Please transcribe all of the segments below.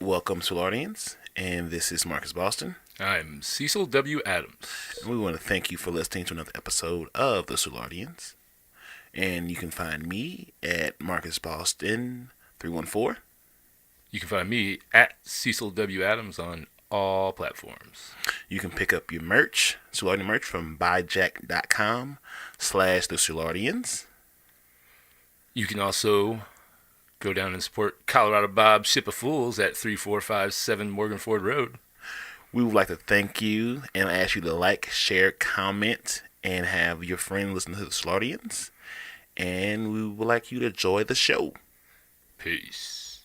Welcome, Soulardians, and this is Marcus Boston. I'm Cecil W. Adams. And we want to thank you for listening to another episode of the Soulardians. And you can find me at Marcus Boston 314. You can find me at Cecil W. Adams on all platforms. You can pick up your merch, Soulardian merch, from buyjack.com/the Soulardians. You can also go down and support Colorado Bob's Ship of Fools at 3457 Morganford Rd. We would like to thank you and ask you to like, share, comment, and have your friend listen to the Soulardians. And we would like you to enjoy the show. Peace.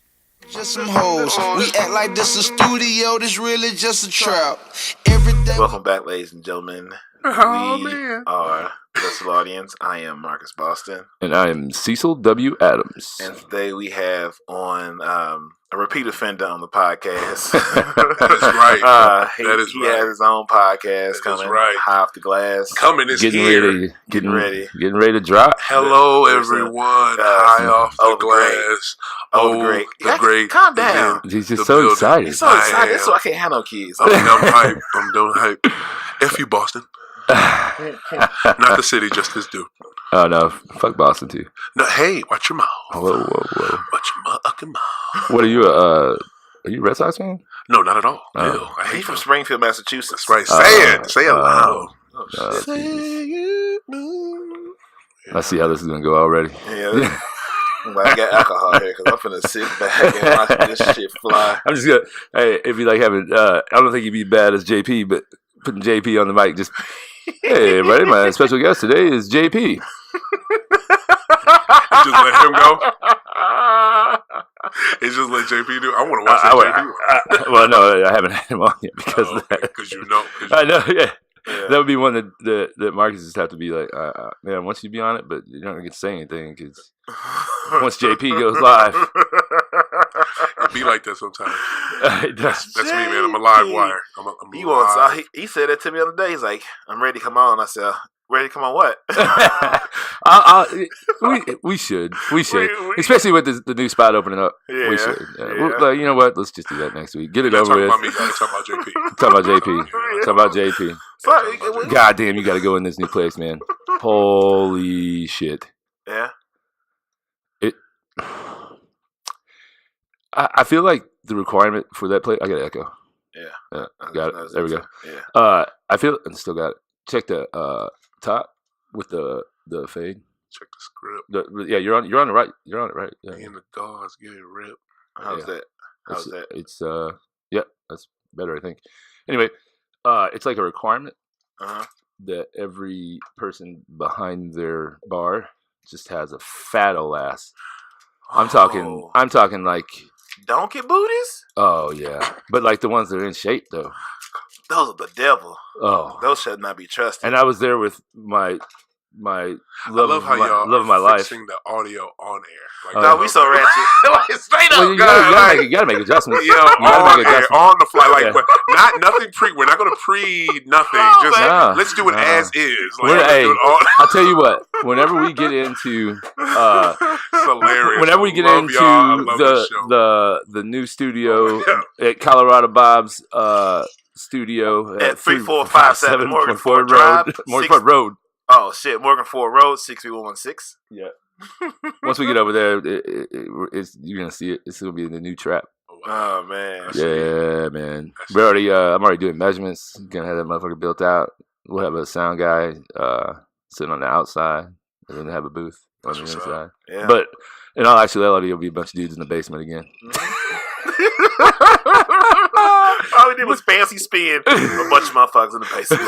Just some hoes. We act like this a studio. This really just a trap. Every day. Welcome back, ladies and gentlemen. We are the Soulardians. I am Marcus Boston. And I am Cecil W. Adams. And today we have on a repeat offender on the podcast. That is right. He has his own podcast coming. Right. High off the glass. Coming is here. Getting ready to drop. Hello, everyone. High off the glass. The great. Calm down. He's just so excited. He's so excited. So I can't have no kids. I'm hype. I'm done hype. F you, Boston. Not the city, just this dude. Oh, no. Fuck Boston, too. No, hey, watch your mouth. Whoa. Watch your motherfucking mouth. What are you, are you a Red Sox fan? No, not at all. Oh. I hate He's from Springfield, Massachusetts. That's right. Say it. Say it loud. Say it. I see how this is going to go already. Yeah. I got alcohol here because I'm finna sit back and watch this shit fly. I'm just going to, hey, if you like having, I don't think you'd be bad as JP, but putting JP on the mic, just, hey, everybody, my special guest today is JP. Just let him go. It's just let JP do. I want to watch JP. Well, no, I haven't had him on yet because of that. Because you know. I know, yeah. That would be one that Marcus just have to be like, man, I want you to be on it, but you're not going to get to say anything because once JP goes live. It be like that sometimes. That's me, man. I'm a live wire. He said that to me the other day. He's like, I'm ready to come on. I said, ready to come on what? We should. Especially with the new spot opening up. Yeah, we should. Yeah. You know what? Let's just do that next week. Get it over with. Talk about me, guys. Talk about JP. Talk about JP. God damn, you got to go in this new place, man. Holy shit. Yeah. I feel like the requirement for that place. I got an echo. Yeah. Got it. There we go. Yeah. I feel and still got it. Check the top with the fade. Check the script. You're on the right. You're on it right. Yeah. And the dogs get ripped. How's that? It's that's better, I think. Anyway, it's like a requirement that every person behind their bar just has a fat old ass. I'm talking like donkey booties? Oh yeah. But like the ones that are in shape though. Those are the devil. Oh. Those should not be trusted. And I was there with my love of my life. Fixing the audio on air. No, we so ratchet. Straight up, you gotta make adjustments. Yeah, on the fly. But nothing We're not gonna nothing. Let's do it as is. I'll tell you what. Whenever we get into hilarious. Whenever we get into the new studio at Colorado Bob's studio at 3457 Morganford Road. Oh shit, Morganford Road 63116. Yeah. Once we get over there, you're gonna see it. It's gonna be in the new trap. Oh man. Yeah, man. I'm already doing measurements. Gonna have that motherfucker built out. We'll have a sound guy sitting on the outside, and then have a booth on the inside. Yeah. But in all actuality, it'll be a bunch of dudes in the basement again. All we did was fancy spin a bunch of motherfuckers in the basement.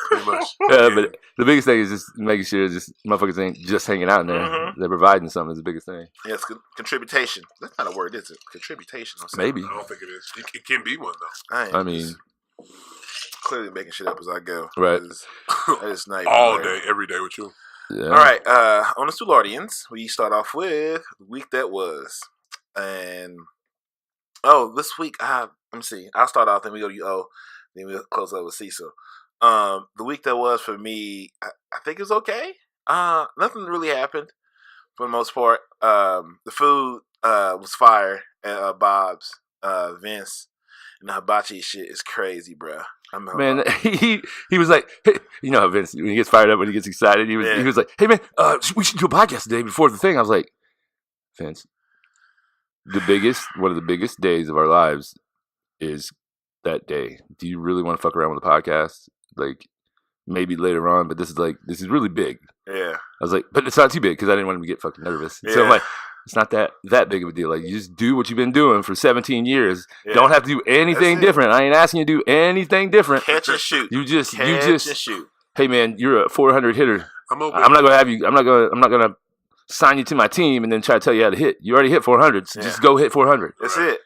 Pretty much. Yeah, but the biggest thing is just making sure motherfuckers ain't just hanging out in there. Mm-hmm. They're providing something is the biggest thing. Yeah, it's contribution. That's not a word, is it? Contribution. Maybe. I don't think it is. It can be one, though. I mean, clearly making shit up as I go. Right. That is not all day, every day with you. Yeah. All right. On the Soulardians, we start off with the week that was. And, this week, let me see. I'll start off, then we go to you, then we'll close up with Cecil. The week that was for me, I think it was okay. Nothing really happened for the most part. The food was fire at Bob's. Vince and the hibachi shit is crazy, bro. Man, he was like, hey, you know how Vince, when he gets fired up, when he gets excited, he was like, hey man, we should do a podcast today before the thing. I was like, Vince, one of the biggest days of our lives is that day. Do you really want to fuck around with a podcast? Like, maybe later on, but this is really big. Yeah. I was like, but it's not too big because I didn't want him to get fucking nervous. Yeah. So I'm like, it's not that big of a deal. Like, you just do what you've been doing for 17 years. Yeah. Don't have to do anything different. I ain't asking you to do anything different. Catch and shoot. You just shoot. Hey man, you're a 400 hitter. I'm not gonna have you. I'm not gonna sign you to my team and then try to tell you how to hit. You already hit 400. So just go hit 400. That's it.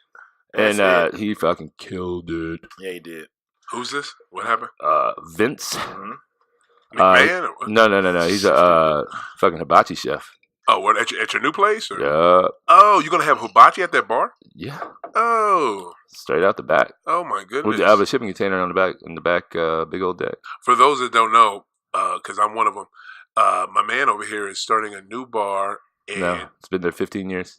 And he fucking killed it. Yeah, he did. Who's this? What happened? Vince. Mm-hmm. McMahon? Or what? No. He's a fucking hibachi chef. Oh, what, at your new place? Or? Yeah. Oh, you're going to have hibachi at that bar? Yeah. Oh. Straight out the back. Oh, my goodness. I have a shipping container in the back, big old deck. For those that don't know, because I'm one of them, my man over here is starting a new bar. And no, it's been there 15 years.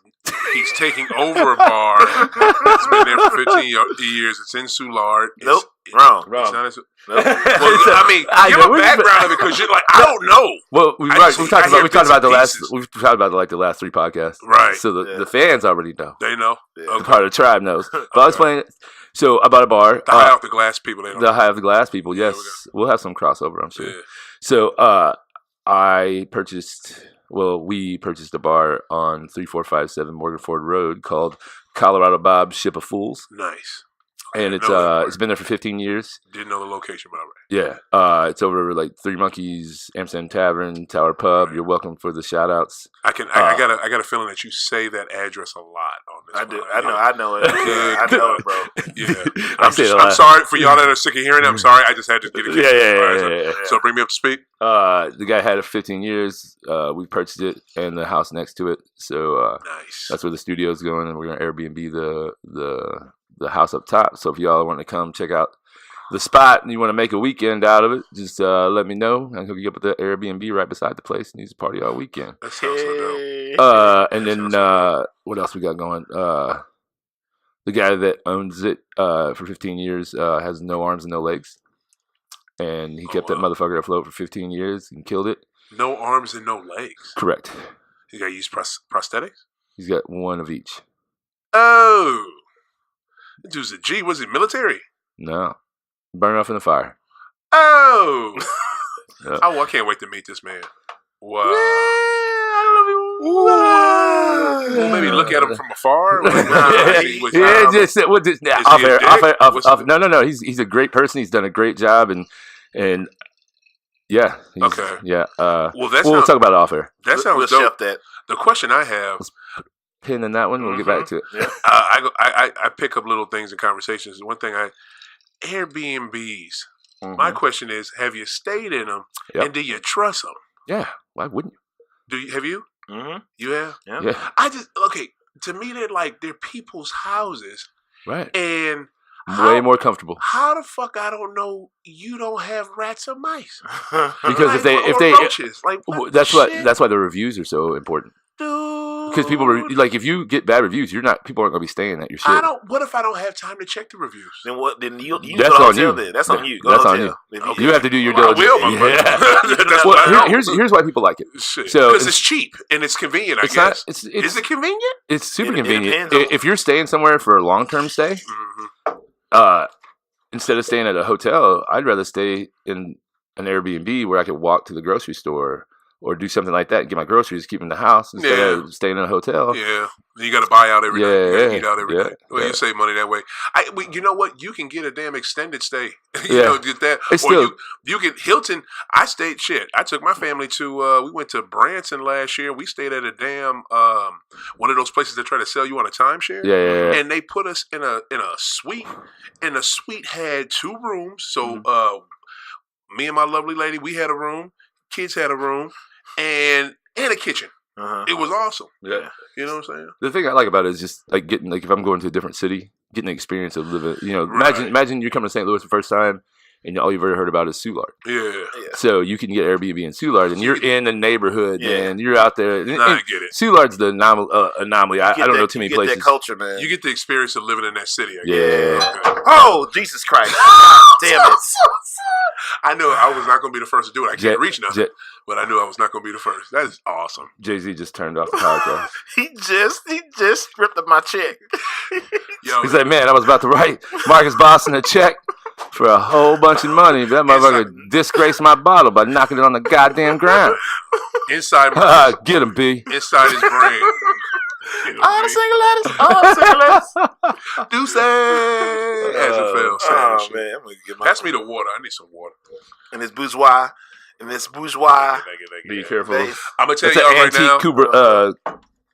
He's taking over a bar. It's been there for 15 years. It's in Soulard. Nope. Wrong. It's not nope. Well, I mean, give a background of it because you're like, I don't know. Well, we talked about the last 3 podcasts. Right. So the fans already know. They know. Yeah. Okay. Part of the tribe knows. But I'll explain it. So I bought a bar. The High Off the Glass people. They know. The High Off the Glass people. Yes, we'll have some crossover, I'm sure. Yeah. So we purchased a bar on 3457 Morganford Rd called Colorado Bob's Ship of Fools. Nice. And it's been there for 15 years. Didn't know the location, but all right. Yeah. It's over like Three Monkeys, Amsterdam Tavern, Tower Pub. Right. You're welcome for the shout outs. I got a feeling that you say that address a lot on this. I do. I know it. I know it, bro. Yeah. I'm sorry for y'all that are sick of hearing it. I'm sorry. I just had to get it. Yeah. So bring me up to speed. The guy had it for 15 years. We purchased it and the house next to it. So nice. That's where the studio's going, and we're gonna Airbnb the house up top. So if y'all want to come check out the spot and you want to make a weekend out of it, just let me know. I can hook you up with the Airbnb right beside the place and use a party all weekend. That sounds so dope. And then what else we got going? The guy that owns it for 15 years has no arms and no legs. And he kept that motherfucker afloat for 15 years and killed it. No arms and no legs? Correct. You got to use prosthetics? He's got one of each. Oh. That dude's a G. Was he military? No. Burn off in the fire. Oh. I can't wait to meet this man. Wow. Well, maybe look at him from afar. No. He's a great person. He's done a great job, and yeah. Okay. Yeah. We'll talk about it off air. That sounds dope. The question I have. Pin in that one. We'll get back to it. Yeah. I pick up little things in conversations. One thing Airbnbs. Mm-hmm. My question is, have you stayed in them, and do you trust them? Yeah. Why wouldn't you? Have you? Mm-hmm. You have? Yeah. To me, they're people's houses. Right. And way more comfortable. How the fuck I don't know you don't have rats or mice? Because roaches. That's why the reviews are so important. Dude. Because if you get bad reviews, people aren't gonna be staying at your shit. What if I don't have time to check the reviews? Then what? Then you that's on you. That's on you. That's on you. Okay. You have to do your diligence. Here's why people like it. So because it's cheap and it's convenient. I guess. Is it convenient? It's super convenient. If you're staying somewhere for a long-term stay, instead of staying at a hotel, I'd rather stay in an Airbnb where I could walk to the grocery store or do something like that and get my groceries, keep in the house instead of staying in a hotel. Yeah. You got to buy out every night. You got to eat out every night. Well, you save money that way. You know what? You can get a damn extended stay. Get that. You get Hilton. I stayed I took my family to, we went to Branson last year. We stayed at a damn, one of those places that try to sell you on a timeshare. Yeah. And they put us in a suite. And the suite had 2 rooms. So, me and my lovely lady, we had a room. Kids had a room. And a kitchen. It was awesome. Yeah. You know what I'm saying? The thing I like about it is just like getting, if I'm going to a different city, getting the experience of living, imagine you're coming to St. Louis the first time and all you've ever heard about is Soulard. Yeah. So you can get Airbnb in Soulard, and you're in the neighborhood, and you're out there. And I get it. Soulard's the anomaly. I don't know too many places. That culture, man. You get the experience of living in that city. I guess. Okay. Oh, Jesus Christ. Damn it. I knew I was not going to be the first to do it. I can't reach nothing, but I knew I was not going to be the first. That is awesome. Jay-Z just turned off the podcast. he just ripped up my check. He's like, man, I was about to write Marcus Boston a check for a whole bunch of money. That motherfucker disgraced my bottle by knocking it on the goddamn ground. Inside get him, B. Inside his brain. All the single letters. Deuce. As it fell. Oh, man. I'm gonna get Pass me the water. I need some water. And this bourgeois. Be careful. I'm going to tell y'all right now. Cooper,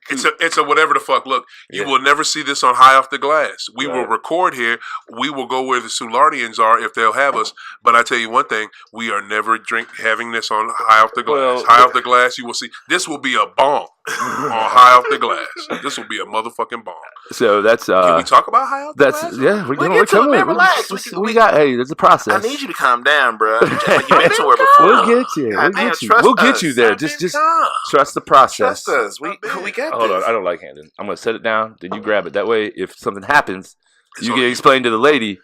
It's a whatever the fuck. Look, you will never see this on High Off the Glass. We will record here. We will go where the Soulardians are if they'll have us. But I tell you one thing, we are never having this on High Off the Glass. High Off the Glass, you will see. This will be a bomb on High Off the Glass. This will be a motherfucking bomb. So that's can we talk about High Off the Glass? Yeah, we're coming. Relax. We got. Hey, there's a process. I need you to calm down, bro. Like you been to her before. We'll get you. We'll get you there. Just trust the process. Trust us. We got. Hold on. I don't like handing. I'm gonna set it down. Then you grab it. That way, if something happens, you can explain to the lady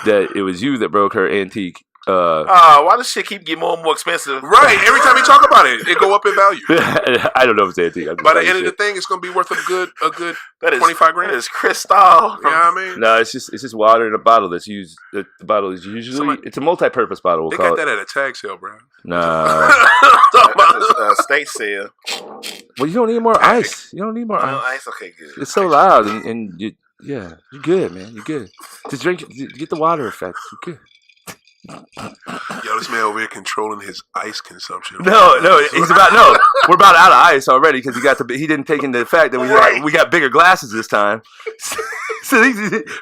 that it was you that broke her antique. Why does shit keep getting more and more expensive? Right. Every time you talk about it, it go up in value. I don't know if it's antique. By the end of the thing, it's gonna be worth a good $25 grand. That is crystal. You know what I mean? No, it's just water in a bottle that's used. The bottle is usually it's a multi-purpose bottle. They got that at a tag sale, bro. Nah. State sale. Well, you don't need more ice. You don't need more ice. Okay, good. It's so loud, and you're good, man. You're good. Just get the water effect. You're good. Yo, this man over here controlling his ice consumption. No, we're about out of ice already because he didn't take into the fact that we got bigger glasses this time. So he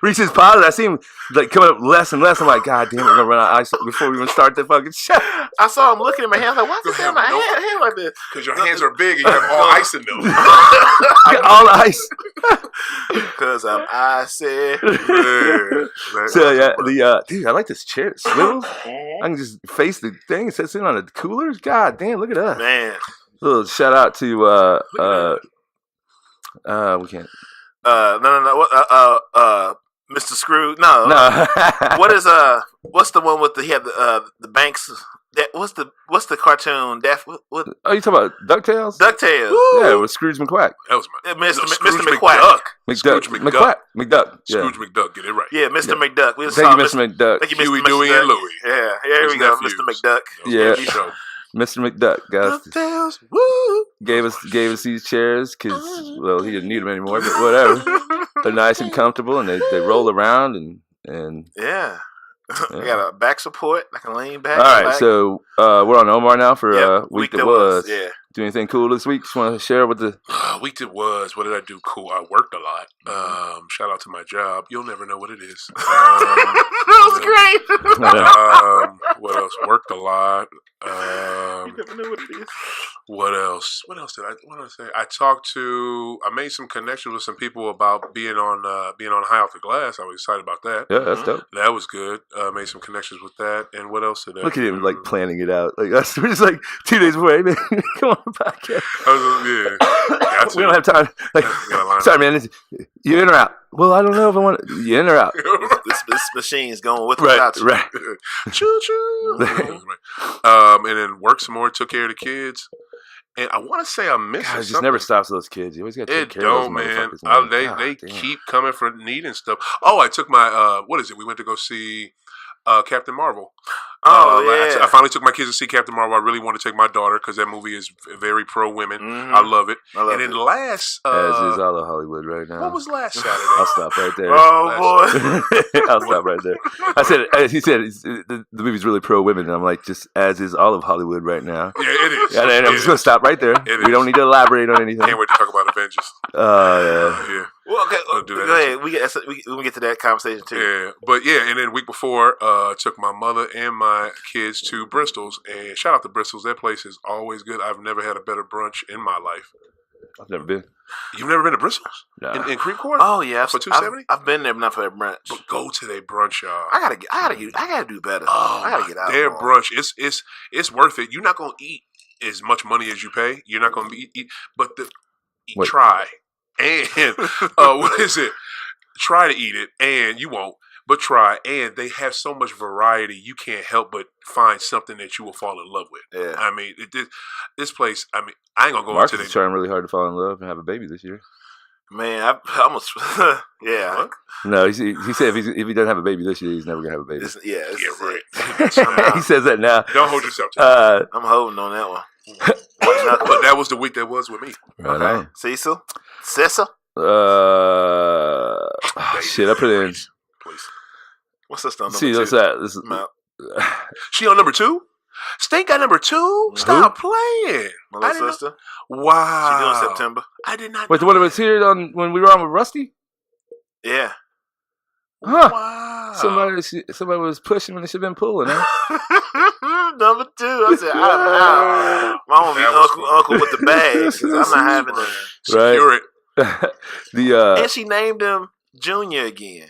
reaches his pot, and I see him like coming up less and less. I'm like, God damn, we're gonna run out of ice before we even start the fucking show. I saw him looking at my hands like, why is my hand like this? Because your hands are big and you have all ice in them. All ice. Because I'm icy. So dude, I like this chair. It swivels. I can just face the thing. It sits in on the coolers. God damn, look at us, man. A little shout out to we can't. No. Mr. Scrooge. No. What's the one with the banks? What's the cartoon? What? Oh, you talking about DuckTales? DuckTales. Yeah, with Scrooge McQuack. That was Mr. McQuack. McDuck. McDuck. Yeah. Scrooge McDuck. Get it right. Yeah, Mr. McDuck. Thank you, Mr. McDuck. Thank you, Huey, Dewey, and Louie. Yeah, here we go, Mr. McDuck. Yeah. Mr. McDuck, guys, gave us these chairs because he didn't need them anymore, but whatever. They're nice and comfortable, and they roll around and yeah. I got a back support. I can lean back. All right, so we're on Omar now for week that was. Yeah. Do anything cool this week? Just want to share with the week that was. What did I do? Cool. I worked a lot. Shout out to my job. You'll never know what it is. That was great. What else? Worked a lot. You never know what it is. What else? What did I say? I made some connections with some people about being on High Off the Glass. I was excited about that. Yeah, that's dope. That was good. Made some connections with that. And what else did I Look at him like planning it out. Like us, we're just like 2 days away, man. Come on, podcast. We don't have time. Like, sorry, man. You in or out? Well, I don't know if I want to. You in or out? This machine's going with without you. Right. Choo choo. And then worked some more. Took care of the kids. And I want to say I missed something. It just never stops those kids. You always got to take care of those motherfuckers. Man. They keep coming for needing stuff. Oh, I took my what is it? We went to go see Captain Marvel. I finally took my kids to see Captain Marvel. I really want to take my daughter because that movie is very pro women. Mm-hmm. I love it. And then last, as is all of Hollywood right now. What was last Saturday? I'll stop right there. Oh boy, I'll stop right there. He said the movie's really pro women, and I'm like, just as is all of Hollywood right now. Yeah, it is. And I'm just gonna stop right there. We don't need to elaborate on anything. Can't wait to talk about Avengers. Yeah. Well, okay. Go ahead. We get to that conversation too. Yeah, and then the week before, took my mother and my kids to Bristol's, and shout out to Bristol's. That place is always good. I've never had a better brunch in my life. I've never been. You've never been to Bristol's? Nah. In Creek Court? Oh yeah, for $2.70. I've been there, but not for that brunch. But go to their brunch, y'all. I gotta do better. Oh, I gotta get out. Their brunch, it's worth it. You're not gonna eat as much money as you pay. You're not gonna eat, but try and what is it? Try to eat it, and you won't. But try, and they have so much variety. You can't help but find something that you will fall in love with. Yeah. I mean, this place. I mean, I ain't gonna go Marcus into is trying really hard to fall in love and have a baby this year. Man, I almost yeah. What? No, he said if he doesn't have a baby this year, he's never gonna have a baby. Yeah, He says that now. Don't hold yourself to that. I'm holding on that one. But that was the week that was with me. Right okay. on. Cecil? Shit, I put in. Please. What's this number? See, what's that? This is. She on number 2? State got number 2? Stop playing. My little sister. Wow. She doing September. I did not. Wait, the one that was here when we were on with Rusty? Yeah. Huh. Wow. Somebody was pushing when they should have been pulling, huh? Number 2. I said, I'm gonna be uncle with the bag. 'Cause I'm not having that. Secure it. And she named him Junior again.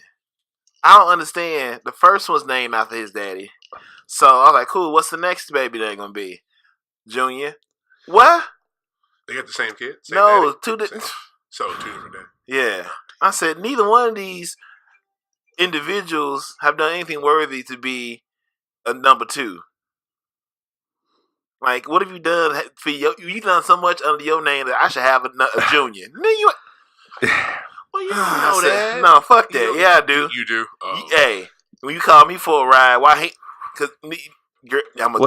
I don't understand. The first one's named after his daddy. So I was like, cool, what's the next baby they're going to be? Junior? What? They got the same kid? Same no, daddy? So 2 different days. Yeah. I said, neither one of these individuals have done anything worthy to be a number 2. Like, what have you done for you've done so much under your name that I should have a junior. Well, you don't know that. No, fuck that. Yeah, I do. You do? Hey, when you call me for a ride, why? Because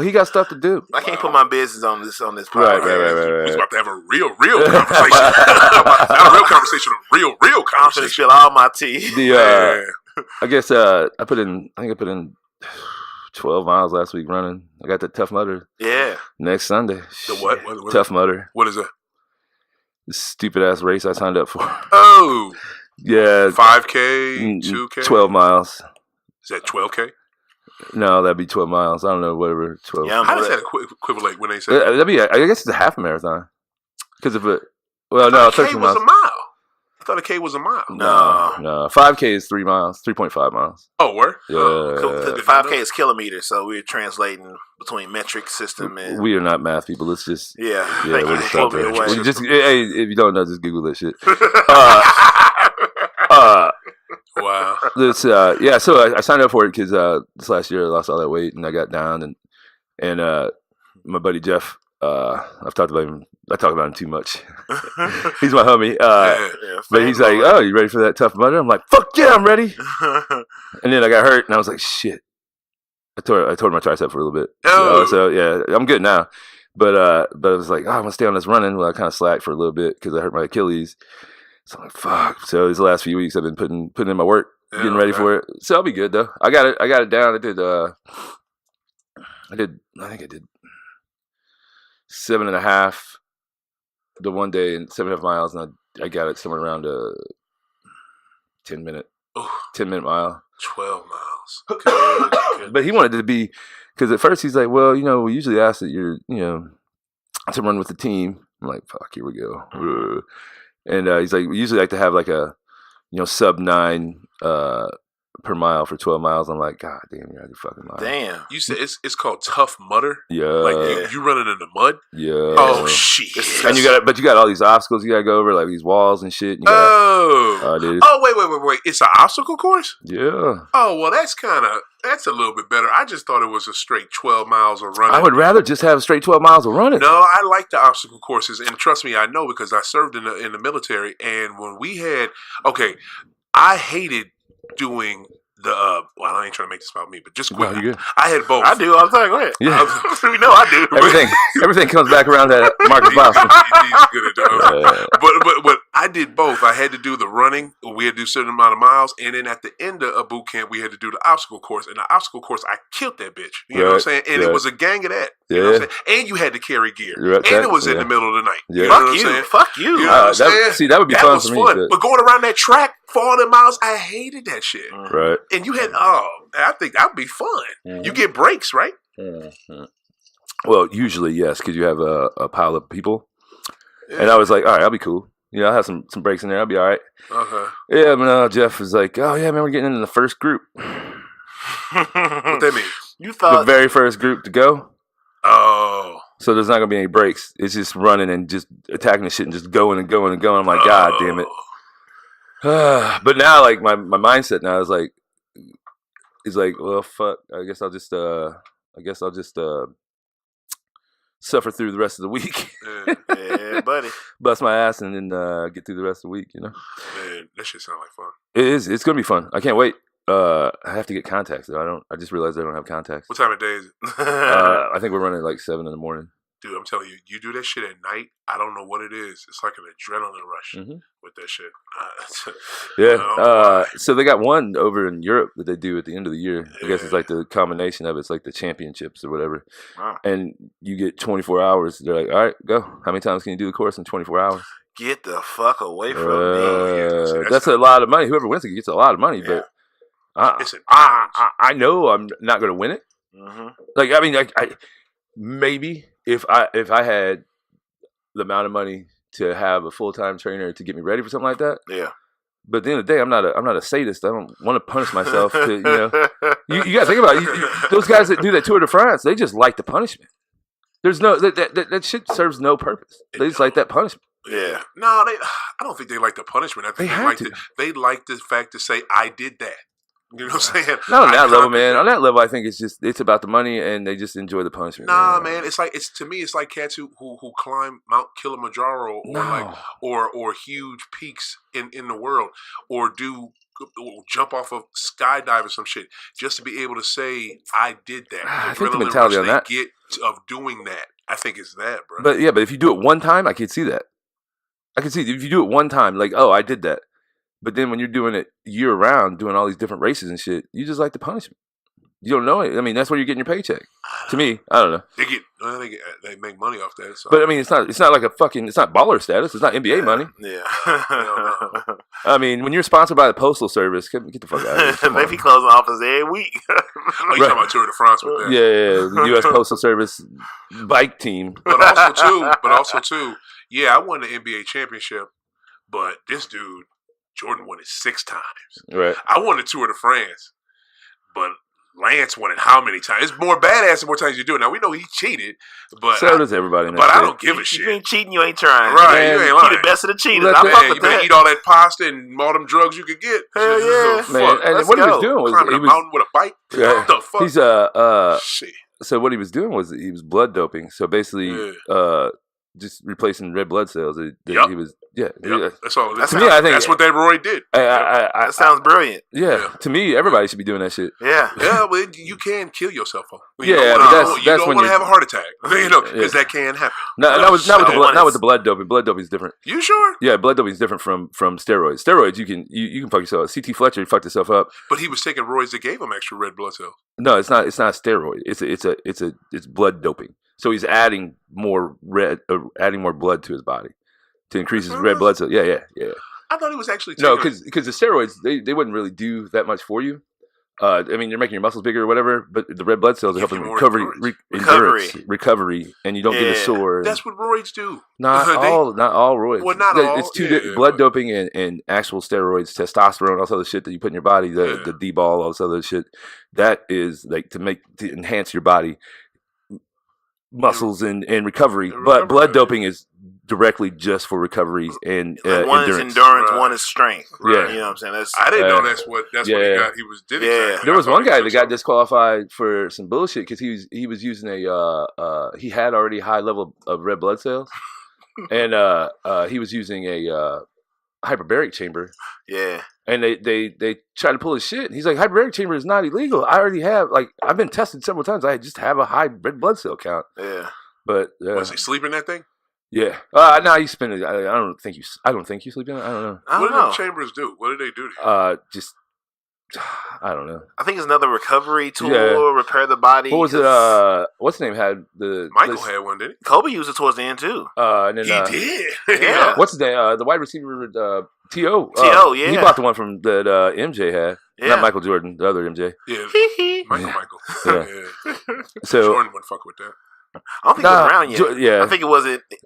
he got stuff to do. I can't put my business on this podcast. Right. We're about to have a real conversation. Not a real conversation, a real I'm conversation. gonna spill all my tea. I guess I put in 12 miles last week running. I got the Tough Mudder. Yeah. Next Sunday. The what Tough Mudder. What is that? This stupid ass race I signed up for. Oh. Yeah. 5K, 2K? 12 miles. Is that 12K? No, that'd be 12 miles. I don't know, whatever. 12. Yeah, how does that equivalent when they say that'd be? I guess it's a half marathon. Because of it. Well, no, 13 was miles. a mile. I thought a K was a mile. No. 5K is 3 miles, 3.5 miles. Oh, where? Yeah. The 5K is kilometers, so we're translating between metric system and. We are not math people. Let's just. Yeah. We're just out there. Hey, if you don't know, just Google that shit. Wow. This, so I signed up for it because this last year I lost all that weight and I got down and my buddy Jeff, I've talked about him. I talk about him too much. He's my homie. But he's like, "Oh, you ready for that Tough Mudder?" I'm like, "Fuck yeah, I'm ready." And then I got hurt and I was like, "Shit." I tore my tricep for a little bit. So yeah, I'm good now. But I was like, "Oh, I'm gonna stay on this running." Well, I kind of slacked for a little bit because I hurt my Achilles. So I'm like, fuck. So these last few weeks I've been putting in my work, getting ready for it. So I'll be good though. I got it down. I think I did 7.5 the one day and 7.5 miles, and I got it somewhere around a 10-minute mile. 12 miles. Good. But he wanted it to be, because at first he's like, well, we usually ask that you're, to run with the team. I'm like, fuck, here we go. And he's like, we usually like to have like a, sub 9 per mile for 12 miles. I'm like, God damn, you're out of your fucking mind. Damn. You said it's called Tough Mudder? Yeah. Like you running in the mud? Yeah. Oh shit. And you got all these obstacles you gotta go over, like these walls and shit. Dude. Oh, wait. It's an obstacle course? Yeah. Oh, well that's a little bit better. I just thought it was a straight 12 miles of running. I would rather just have straight 12 miles of running. No, I like the obstacle courses, and trust me, I know because I served in the military, and when we had I hated doing the I ain't trying to make this about me, but just quick. No, I had both. I do all the time. Go ahead. Yeah. We know I do. Everything comes back around to Marcus Boston. He's good at it. But I did both. I had to do the running. We had to do a certain amount of miles, and then at the end of a boot camp, we had to do the obstacle course. And the obstacle course, I killed that bitch. You know what I'm saying? And it was a gang of that. You know what I'm saying? And you had to carry gear. And it was in the middle of the night. Yeah. You know what I'm saying? Fuck you. You know what I'm saying? See, that would be that fun was for me. Fun. But going around that track for all the miles, I hated that shit. Right. And you had, I think that would be fun. Mm-hmm. You get breaks, right? Mm-hmm. Well, usually, yes, because you have a pile of people. And I was like, all right, I'll be cool. I'll have some breaks in there. I'll be all right. Yeah, but Jeff was like, oh yeah, man, we're getting into the first group. What that mean? You thought the very first group to go. Oh. So there's not gonna be any breaks. It's just running and just attacking the shit and just going and going and going. I'm like, God damn it. But now, like my mindset now is like, well, fuck. I guess I'll just suffer through the rest of the week. Yeah, buddy. Bust my ass and then get through the rest of the week. Man, that shit sound like fun. It is. It's gonna be fun. I can't wait. I have to get contacts though. I just realized I don't have contacts. What time of day is it? I think we're running at like 7 a.m. Dude, I'm telling you, you do that shit at night. I don't know what it is. It's like an adrenaline rush with that shit. Yeah. So they got one over in Europe that they do at the end of the year. I guess it's like the combination of it's like the championships or whatever. Wow. And you get 24 hours. They're like, all right, go. How many times can you do the course in 24 hours? Get the fuck away from me. That's a lot of money. Whoever wins it gets a lot of money, but I know I'm not going to win it. Like, I mean, I maybe if I had the amount of money to have a full-time trainer to get me ready for something like that. Yeah. But at the end of the day, I'm not a sadist. I don't want to punish myself. You got to think about it. Those guys that do that Tour de France, they just like the punishment. There's no that shit serves no purpose. They just like that punishment. Yeah. No, I don't think they like the punishment. I think they like the fact to say, I did that. You know what I'm saying? Not on that level, man. On that level, I think it's about the money, and they just enjoy the punishment. Nah, man. It's to me, it's like cats who climb Mount Kilimanjaro or huge peaks in the world, or jump off a skydive or some shit, just to be able to say, I did that. I think the mentality on that get of doing that. I think it's that, bro. But if you do it one time, I can see that. I can see if you do it one time, like, oh, I did that. But then when you're doing it year round, doing all these different races and shit, you just like the punishment. You don't know it. I mean, that's where you're getting your paycheck. To me, I don't know. They make money off that. So. But I mean, it's not like it's not baller status. It's not NBA money. Yeah. I mean, when you're sponsored by the Postal Service, get the fuck out of here. They be closing office every week. You talking about Tour de France with that? Yeah, the U.S. Postal Service bike team. But also too, yeah, I won the NBA championship, but this dude, Jordan won it 6 times. Right. I won the Tour de France, but Lance won it how many times? It's more badass the more times you do it. Now, we know he cheated, but so does everybody. But I don't give a shit. You ain't cheating, you ain't trying. Right, man, you ain't lying. You the best of the cheaters. I fuck with you that. eat all that pasta and all them drugs you could get. Hell yeah. Man, and what he was doing was climbing a mountain with a bike. Yeah, what the fuck? He's shit. So what he was doing was he was blood doping. So basically, just replacing red blood cells. He was That's all. To me, I think that's what that Roy did. That sounds brilliant. Yeah, to me, everybody should be doing that shit. Yeah, but you can kill yourself. But that's you don't when want to have a heart attack, because that can happen. Not with the blood doping. Blood doping is different. You sure? Yeah, blood doping is different from steroids. Steroids, you can fuck yourself. CT Fletcher fucked himself up. But he was taking roids that gave him extra red blood cells. No, it's not steroid. It's blood doping. So he's adding more blood to his body to increase his red blood cells. Yeah. I thought he was actually taking... No, because the steroids they wouldn't really do that much for you. I mean, you're making your muscles bigger or whatever, but the red blood cells are helping recovery, and you don't get as sore. That's what roids do. Not all roids. Well, not all. It's blood doping and actual steroids, testosterone, all this other shit that you put in your body, the D-ball, all this other shit. That is like to enhance your body muscles and recovery. But blood doping is directly just for recovery and one endurance. is endurance, one is strength. Yeah, you know what I'm saying. I didn't know that's what he got. He was did exactly. There was one guy that got disqualified for some bullshit because he was using he had already high level of red blood cells, and he was using a hyperbaric chamber. Yeah. And they tried to pull his shit. He's like, hyperbaric chamber is not illegal. I already have, I've been tested several times. I just have a high red blood cell count. Yeah. But was he sleeping that thing? Yeah. No, you spend it. I don't think you sleep in it. I don't know. What do the chambers do? What do they do to you? I don't know. I think it's another recovery tool, repair the body. What was it? What's the name had Michael had one, didn't he? Kobe used it towards the end too. And then, he did. Yeah. What's his name? The wide receiver, T.O. T.O. Yeah. He bought the one from that MJ had. Yeah. Not Michael Jordan, the other MJ. Yeah. Michael. Yeah. So Jordan wouldn't fuck with that. I don't think it was around yet. Yeah, I think it wasn't. But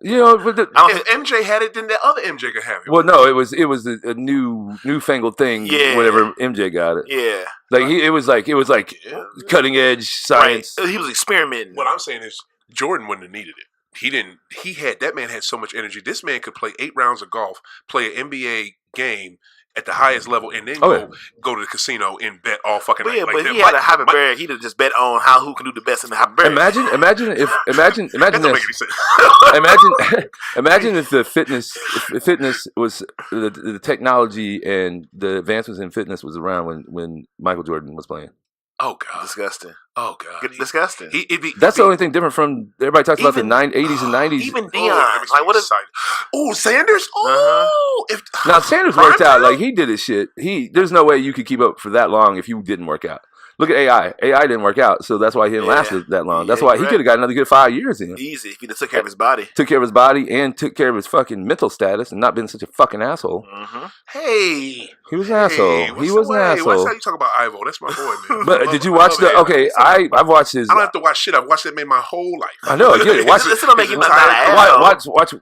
if MJ had it, then the other MJ could have it. Well, no, it was a newfangled thing. Yeah. Whenever MJ got it. Yeah, it was like cutting edge science. Right. He was experimenting. What I'm saying is, Jordan wouldn't have needed it. That man had so much energy. This man could play 8 rounds of golf, play an NBA game at the highest level, and then go to the casino and bet all fucking night. Yeah, but he had a hyperbaric. He'd have just bet on who can do the best in the hyperbaric. Imagine this. Imagine if the fitness was the technology and the advancements in fitness was around when Michael Jordan was playing. Oh God, disgusting. Oh God, disgusting. That's the only thing different from everybody talks about the 80s and 90s. Even Dion, what is? Oh, Sanders. Oh, now Sanders worked out. Like he did his shit. There's no way you could keep up for that long if you didn't work out. Look at AI. AI didn't work out, so that's why he didn't last that long. That's why he could have got another good 5 years in. Easy if he just took care of his body. Took care of his body and took care of his fucking mental status and not been such a fucking asshole. Mm-hmm. He was an asshole. He was an asshole. What's how you talk about Ivo? That's my boy, man. But did you watch the? Okay, I've watched his. I don't have to watch shit. I've watched that man my whole life. I know. I get it. Watch it. This don't make him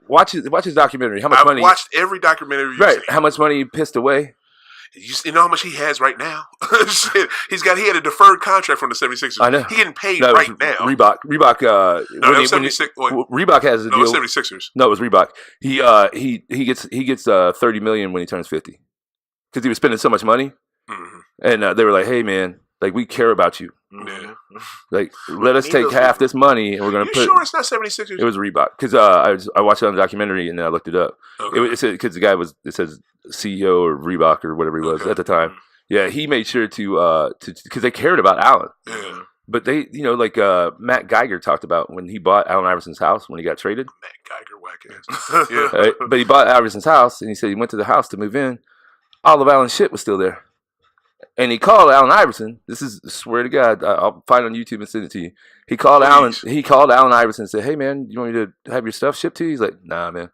watch his documentary. How much money? I've watched every documentary. Right. How much money he pissed away? You know how much he has right now? Shit. He had a deferred contract from the 76ers. I know. He getting paid right now. Reebok. No, 76. Reebok has a deal. No, it was 76ers. No, it was Reebok. He gets $30 million when he turns 50 because he was spending so much money, and they were like, "Hey, man, like we care about you. Yeah. Like let us take half this money and we're gonna put." Sure, it's not 76ers. It was Reebok because I watched it on the documentary and then I looked it up. Okay. It said because the guy it says CEO or Reebok or whatever he was at the time. Yeah, he made sure to because they cared about Allen. Yeah. But they, Matt Geiger talked about when he bought Allen Iverson's house when he got traded. Matt Geiger, whack ass. Yeah. Right? But he bought Iverson's house and he said he went to the house to move in. All of Allen's shit was still there. And he called Allen Iverson. This is, swear to God, I'll find it on YouTube and send it to you. He called Allen Iverson and said, "Hey man, you want me to have your stuff shipped to you?" He's like, "Nah, man,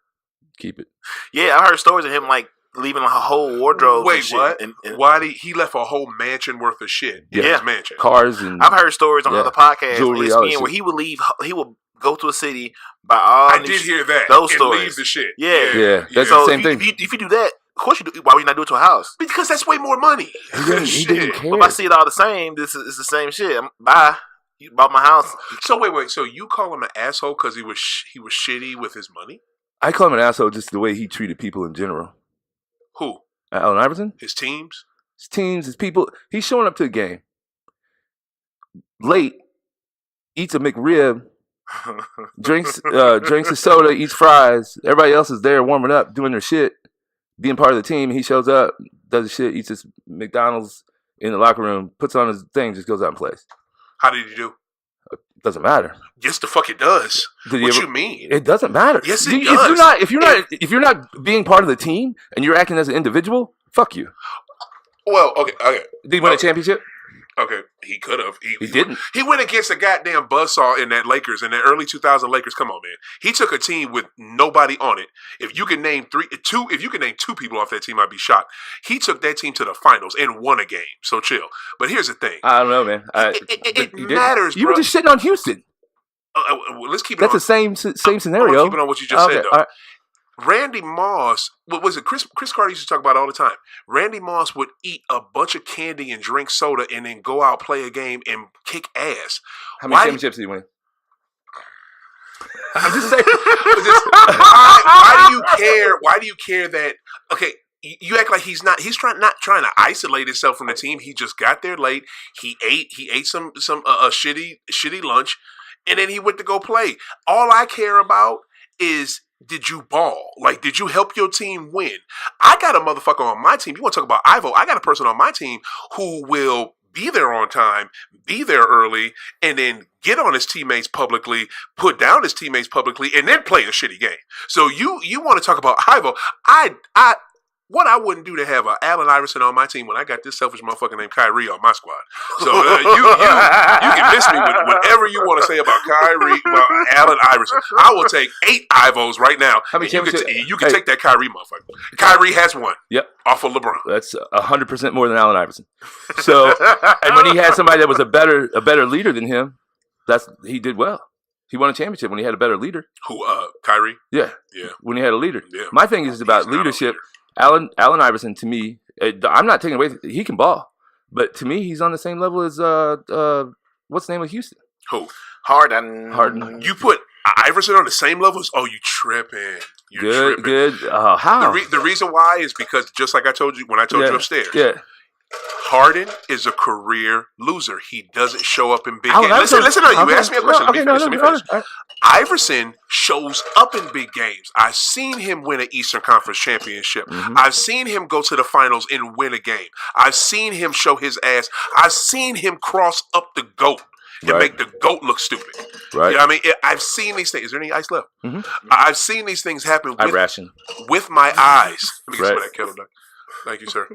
keep it." Yeah, I heard stories of him like leaving a whole wardrobe. Wait, and shit. what? And why did he left a whole mansion worth of shit in his mansion? Cars and I've heard stories on other podcasts, jewelry, where he would leave. He would go to a city, buy all. I did hear that. Those and stories. Leave the shit. Yeah. That's so the same thing. If you do that, of course you do. Why would you not do it to a house? Because that's way more money. He didn't care. But if I see it all the same, it's the same shit. Bye. You bought my house. So wait. So you call him an asshole because he was shitty with his money? I call him an asshole just the way he treated people in general. Who? Allen Iverson? His teams? His teams, his people. He's showing up to a game late, eats a McRib, drinks a soda, eats fries. Everybody else is there warming up, doing their shit, being part of the team. He shows up, does his shit, eats his McDonald's in the locker room, puts on his thing, just goes out and plays. How did he do? Doesn't matter. Yes, the fuck it does. What you mean? It doesn't matter. Yes, it does. If you're not being part of the team and you're acting as an individual, fuck you. Well, okay. Did he win a championship? Okay, he could have. He didn't. He went against a goddamn buzzsaw in that early 2000 Lakers. Come on, man. He took a team with nobody on it. If you can name two people off that team, I'd be shocked. He took that team to the finals and won a game. So chill. But here's the thing. I don't know, man. It matters, bro. You were just shitting on Houston. Let's keep it That's on. the same scenario. Keep it on what you just said, though. Right. Randy Moss, what was it? Chris Carter used to talk about it all the time. Randy Moss would eat a bunch of candy and drink soda and then go out, play a game, and kick ass. How many championships did he win? I'm just saying. Why do you care? Why do you care that? Okay, you act like he's not trying to isolate himself from the team. He just got there late. He ate some shitty lunch, and then he went to go play. All I care about is, did you ball? Like, did you help your team win? I got a motherfucker on my team. You want to talk about Ivo? I got a person on my team who will be there on time, be there early, and then get on his teammates publicly, put down his teammates publicly, and then play a shitty game. So you want to talk about Ivo? What I wouldn't do to have Allen Iverson on my team when I got this selfish motherfucker named Kyrie on my squad. So you can miss me with whatever you want to say about Kyrie, about Allen Iverson. I will take 8 Ivos right now. How many you can take that Kyrie motherfucker. Kyrie has one. Yep. Off of LeBron. That's 100% more than Allen Iverson. So, and when he had somebody that was a better leader than him, he did well. He won a championship when he had a better leader. Who? Kyrie. Yeah. When he had a leader. Yeah. My thing is about leadership. Allen Iverson, to me, I'm not taking away. He can ball, but to me, he's on the same level as what's the name of Houston? Who? Harden. You put Iverson on the same level as? Oh, you tripping? You're good. How? The reason why is because just like I told you when I told you upstairs. Yeah. Harden is a career loser. He doesn't show up in big games. Listen. No, you asked me a question. Let me finish. Iverson shows up in big games. I've seen him win an Eastern Conference championship. Mm-hmm. I've seen him go to the finals and win a game. I've seen him show his ass. I've seen him cross up the GOAT and make the GOAT look stupid. Right. You know what I mean? I've seen these things. Is there any ice left? Mm-hmm. I've seen these things happen with my eyes. Let me get some of that kettle done. Thank you, sir.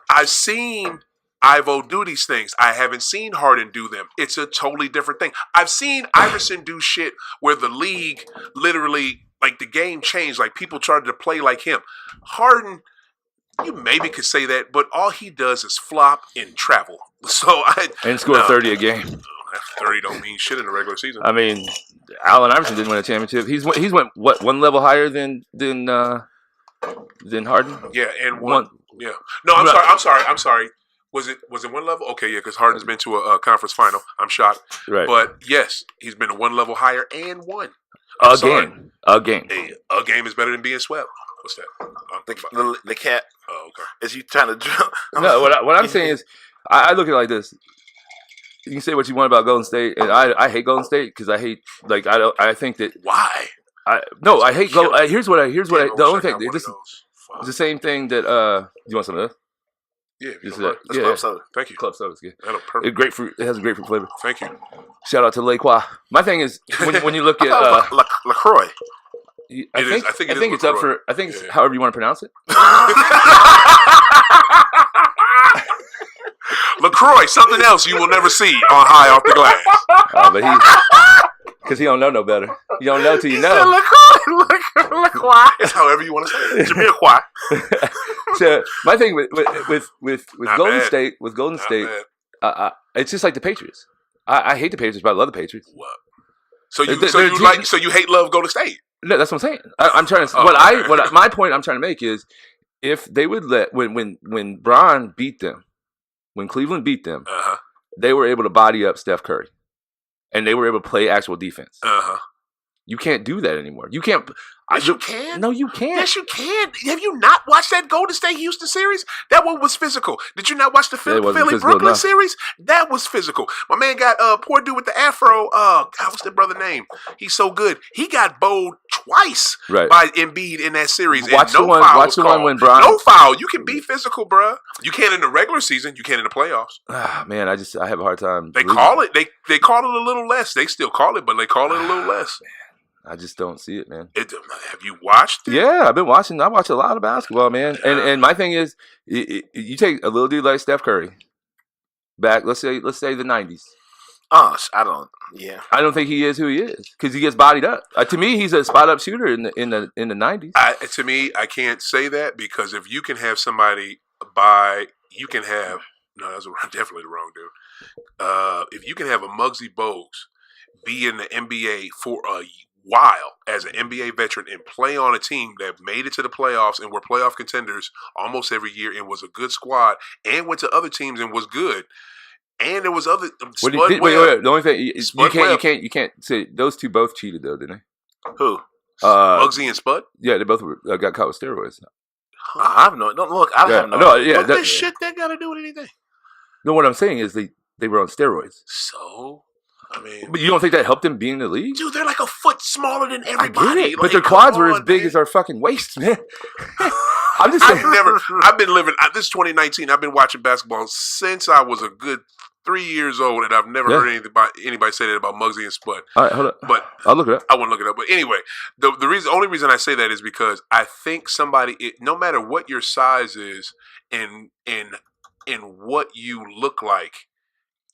I've seen Ivo do these things. I haven't seen Harden do them. It's a totally different thing. I've seen Iverson do shit where the league literally, like the game changed, like people started to play like him. Harden, you maybe could say that, but all he does is flop and travel. And score 30 a game. 30 don't mean shit in the regular season. I mean, Allen Iverson didn't win a championship. He's went what, one level higher than Harden? Yeah, and one. Yeah. No, I'm sorry. Was it one level? Okay, yeah, because Harden's been to a conference final. I'm shocked. Right. But yes, he's been one level higher and won. A game. A game is better than being swept. What's that? The cat. Oh, okay. Is you trying to jump? No, what I'm saying is, I look at it like this. You can say what you want about Golden State, and I hate Golden State because I think that. Why? I hate Golden. Here's what the only thing. This is the same thing that you want some of this? Yeah, club soda. Thank you. Club soda's good. Grapefruit. It has a grapefruit flavor. Thank you. Shout out to Lacroix. My thing is when you look at LaCroix. I think it's up for. I think it's however you want to pronounce it. LaCroix, something else you will never see on High Off the Glass. But because he don't know no better. You don't know till you know. LaCroix. It's however you want to say it. Jamiroquai. So my thing with Golden State, it's just like the Patriots. I hate the Patriots, but I love the Patriots. What? So you hate love Golden State? No, that's what I'm saying. I'm trying to. My point I'm trying to make is if they would let when Bron beat them, when Cleveland beat them, they were able to body up Steph Curry, and they were able to play actual defense. You can't do that anymore. You can't. Yes, you can. No, you can't. Yes, you can. Have you not watched that Golden State Houston series? That one was physical. Did you not watch the Philly Brooklyn series? That was physical. My man got poor dude with the afro. God, what's that brother name? He's so good. He got bowled twice by Embiid in that series. Watch the one when Bron. No foul. You can be physical, bro. You can in the regular season. You can in the playoffs. Man, I have a hard time. They call it. They call it a little less. They still call it, but they call it a little less. Man. I just don't see it, man. Have you watched it? Yeah, I've been watching. I watch a lot of basketball, man. And my thing is, you take a little dude like Steph Curry back. Let's say the 90s. I don't think he is who he is because he gets bodied up. To me, he's a spot up shooter in the 90s. To me, I can't say that because if you can have somebody that's definitely the wrong dude. If you can have a Muggsy Bogues be in the NBA for a while as an NBA veteran and play on a team that made it to the playoffs and were playoff contenders almost every year and was a good squad and went to other teams and was good. And there was other. Wait. The only thing you can't say those two both cheated though, didn't they? Who? Muggsy and Spud. Yeah, they both got caught with steroids. I have no. Don't look. I have no. No, yeah. What the shit that got to do with anything? No, what I'm saying is they were on steroids. So. I mean, but you don't think that helped them be in the league? Dude, they're like a foot smaller than everybody. I get it, but their quads were as big as our fucking waists, man. I'm just saying. This is 2019. I've been watching basketball since I was a good 3 years old, and I've never heard anybody say that about Muggsy and Spud. All right, hold up. But I'll look it up. I won't look it up. But anyway, the only reason I say that is because I think no matter what your size is and what you look like,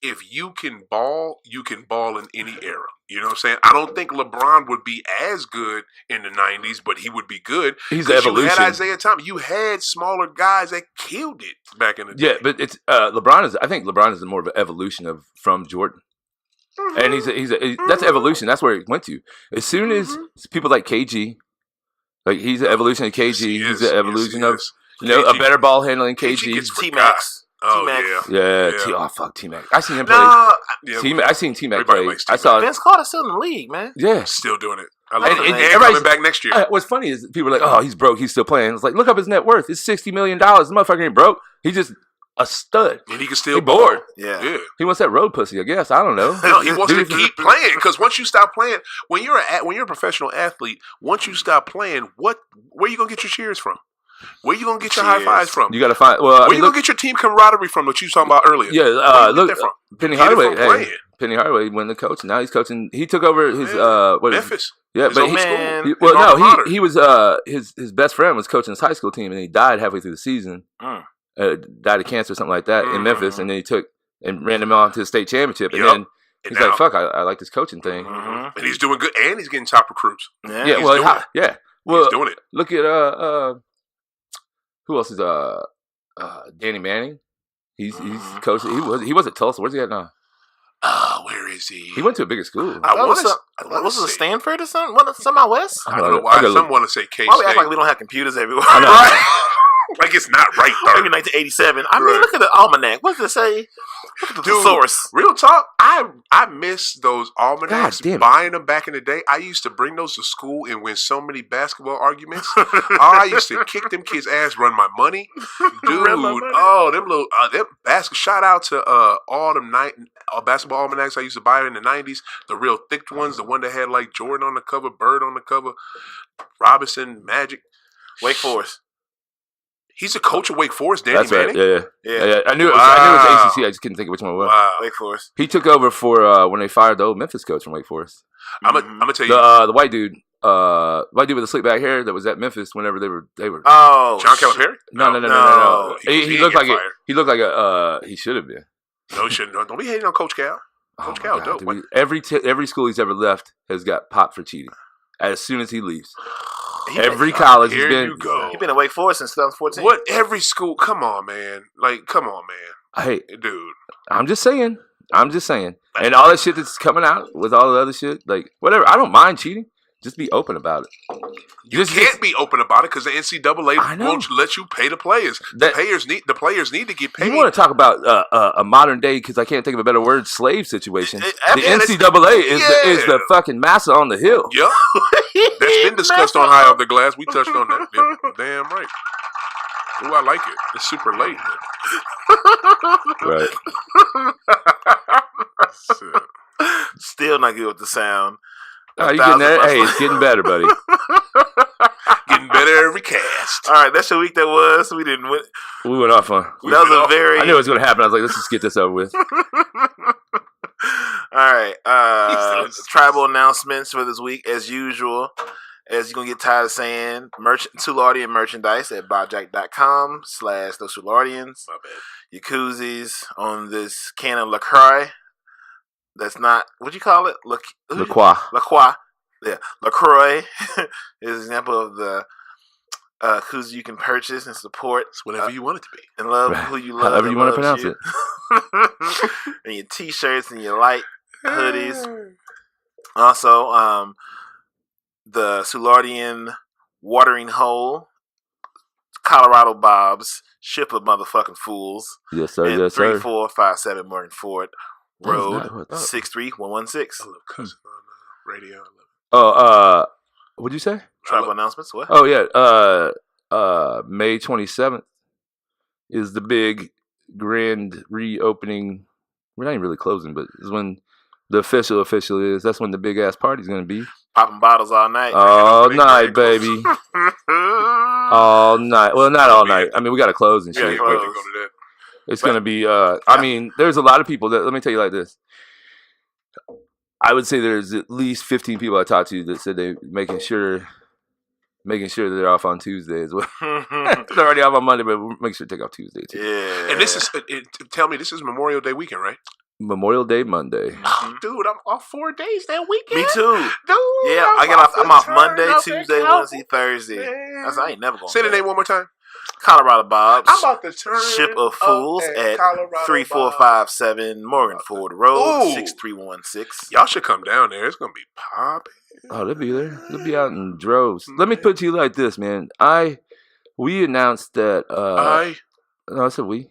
if you can ball in any era. You know what I'm saying? I don't think LeBron would be as good in the 90s, but he would be good. He's evolution. You had Isaiah Thomas. You had smaller guys that killed it back in the day. Yeah, but it's LeBron is. I think LeBron is more of an evolution from Jordan. And that's evolution. That's where it went to. As soon as people like KG, like he's the evolution of KG. He's the evolution of a better ball handling KG. T-Max. Oh, yeah. Oh, fuck T-Mac. I seen him play. I seen T-Mac play. I saw Vince Carter's still in the league, man. Yeah. Still doing it. I love it. And coming back next year. What's funny is people are like, oh, he's broke. He's still playing. It's like, look up his net worth. It's $60 million. This motherfucker ain't broke. He's just a stud. And he can still bored. Yeah. He wants that road pussy, I guess. I don't know. No, he wants to keep playing because once you stop playing, when you're a professional athlete, once you stop playing, where are you gonna get your cheers from? Where you gonna get your high fives from? You gotta find. Where you gonna get your team camaraderie from that you was talking about earlier? Yeah, look, Penny Hardaway. Penny Hardaway went to coach. Now he's coaching. He took over his Memphis. Yeah, but he was his best friend was coaching his high school team, and he died halfway through the season. Died of cancer or something like that in Memphis, and then he took and ran him on to the state championship, and then he's like, "Fuck, I like this coaching thing." And he's doing good, and he's getting top recruits. Well, he's doing it. Look at who else is Danny Manning? He's coaching. He was at Tulsa. Where's he at now? Where is he? He went to a bigger school. Was it Stanford or something? Something out west? I don't know why. Some want to say K-State. Why we act like we don't have computers everywhere? Like it's not right there. Maybe 1987. I mean, look at the almanac. What does it say? Look at the source. Real talk, I miss those almanacs. Buying them back in the day. I used to bring those to school and win so many basketball arguments. I used to kick them kids' ass, run my money. Dude, them little shout out to all them basketball almanacs I used to buy in the 90s. The real thick ones, the one that had like Jordan on the cover, Bird on the cover, Robinson, Magic. Wake Forest. He's a coach of Wake Forest, Danny Manning. Right. Yeah. I knew it was ACC. I just couldn't think of which one it was. Wow. Wake Forest. He took over for when they fired the old Memphis coach from Wake Forest. I'm gonna tell you the white dude with the slick back hair that was at Memphis whenever they were. Oh, John Calipari? No. He looked like he should have been. No, he shouldn't. Don't be hating on Coach Cal. Coach Cal, dope. Every school he's ever left has got popped for cheating as soon as he leaves. Every college he's been. He's been at Wake Forest since 2014. What? Every school? Come on, man. Hey, dude. I'm just saying. And all that shit that's coming out with all the other shit, like whatever. I don't mind cheating. Just be open about it. You can't be open about it because the NCAA won't let you pay the players. The players need to get paid. You want to talk about a modern day, because I can't think of a better word, slave situation. The NCAA is the fucking massa on the hill. Yep. That's been discussed on High Off the Glass. We touched on that. Yep. Damn right. Ooh, I like it. It's super late. Right. Still not good with the sound. Oh, you getting there? Hey, it's getting better, buddy. Getting better every cast. All right, that's the week that was. We didn't win. We went off on. I knew it was going to happen. I was like, let's just get this over with. All right. Tribal announcements for this week, as usual. As you're going to get tired of saying, Soulardian merchandise at buyjack.com/those Soulardians. My bad. Your koozies on this can of LaCroix. That's not, what'd you call it? LaCroix. Yeah. LaCroix is an example of the koozie you can purchase and support. It's whatever you want it to be. And love who you love. However you want to pronounce it. And your t-shirts and your light hoodies. Also, the Soulardian watering hole, Colorado Bob's, ship of motherfucking fools. Yes, sir. And yes, sir. 3457 Morganford Road, 63116. I love cussing on the radio. Oh, what'd you say? Tribal announcements. What? Oh yeah. May 27th is the big grand reopening. We're not even really closing, but it's when the official is. That's when the big ass party's gonna be. Popping bottles all night. All night, baby. All night. Well, not all night. I mean, we gotta close and shit. Yeah, go to that. It's going to be, I mean, there's a lot of people that, let me tell you like this. I would say there's at least 15 people I talked to that said they're making sure that they're off on Tuesday as well. They're already off on Monday, but we'll make sure to take off Tuesday too. Yeah. And this is Memorial Day weekend, right? Memorial Day Monday. Dude, I'm off 4 days that weekend. Me too. Dude, yeah, I'm off Monday, Tuesday, Wednesday, Thursday. I ain't never going. Say the name one more time. Colorado Bob's. I'm about to turn Ship of Fools at 3457 Morganford Rd, 6316. Y'all should come down there. It's gonna be popping. Oh, they'll be there. They'll be out in droves. Let me put it to you like this, man. We announced that. No, I said we.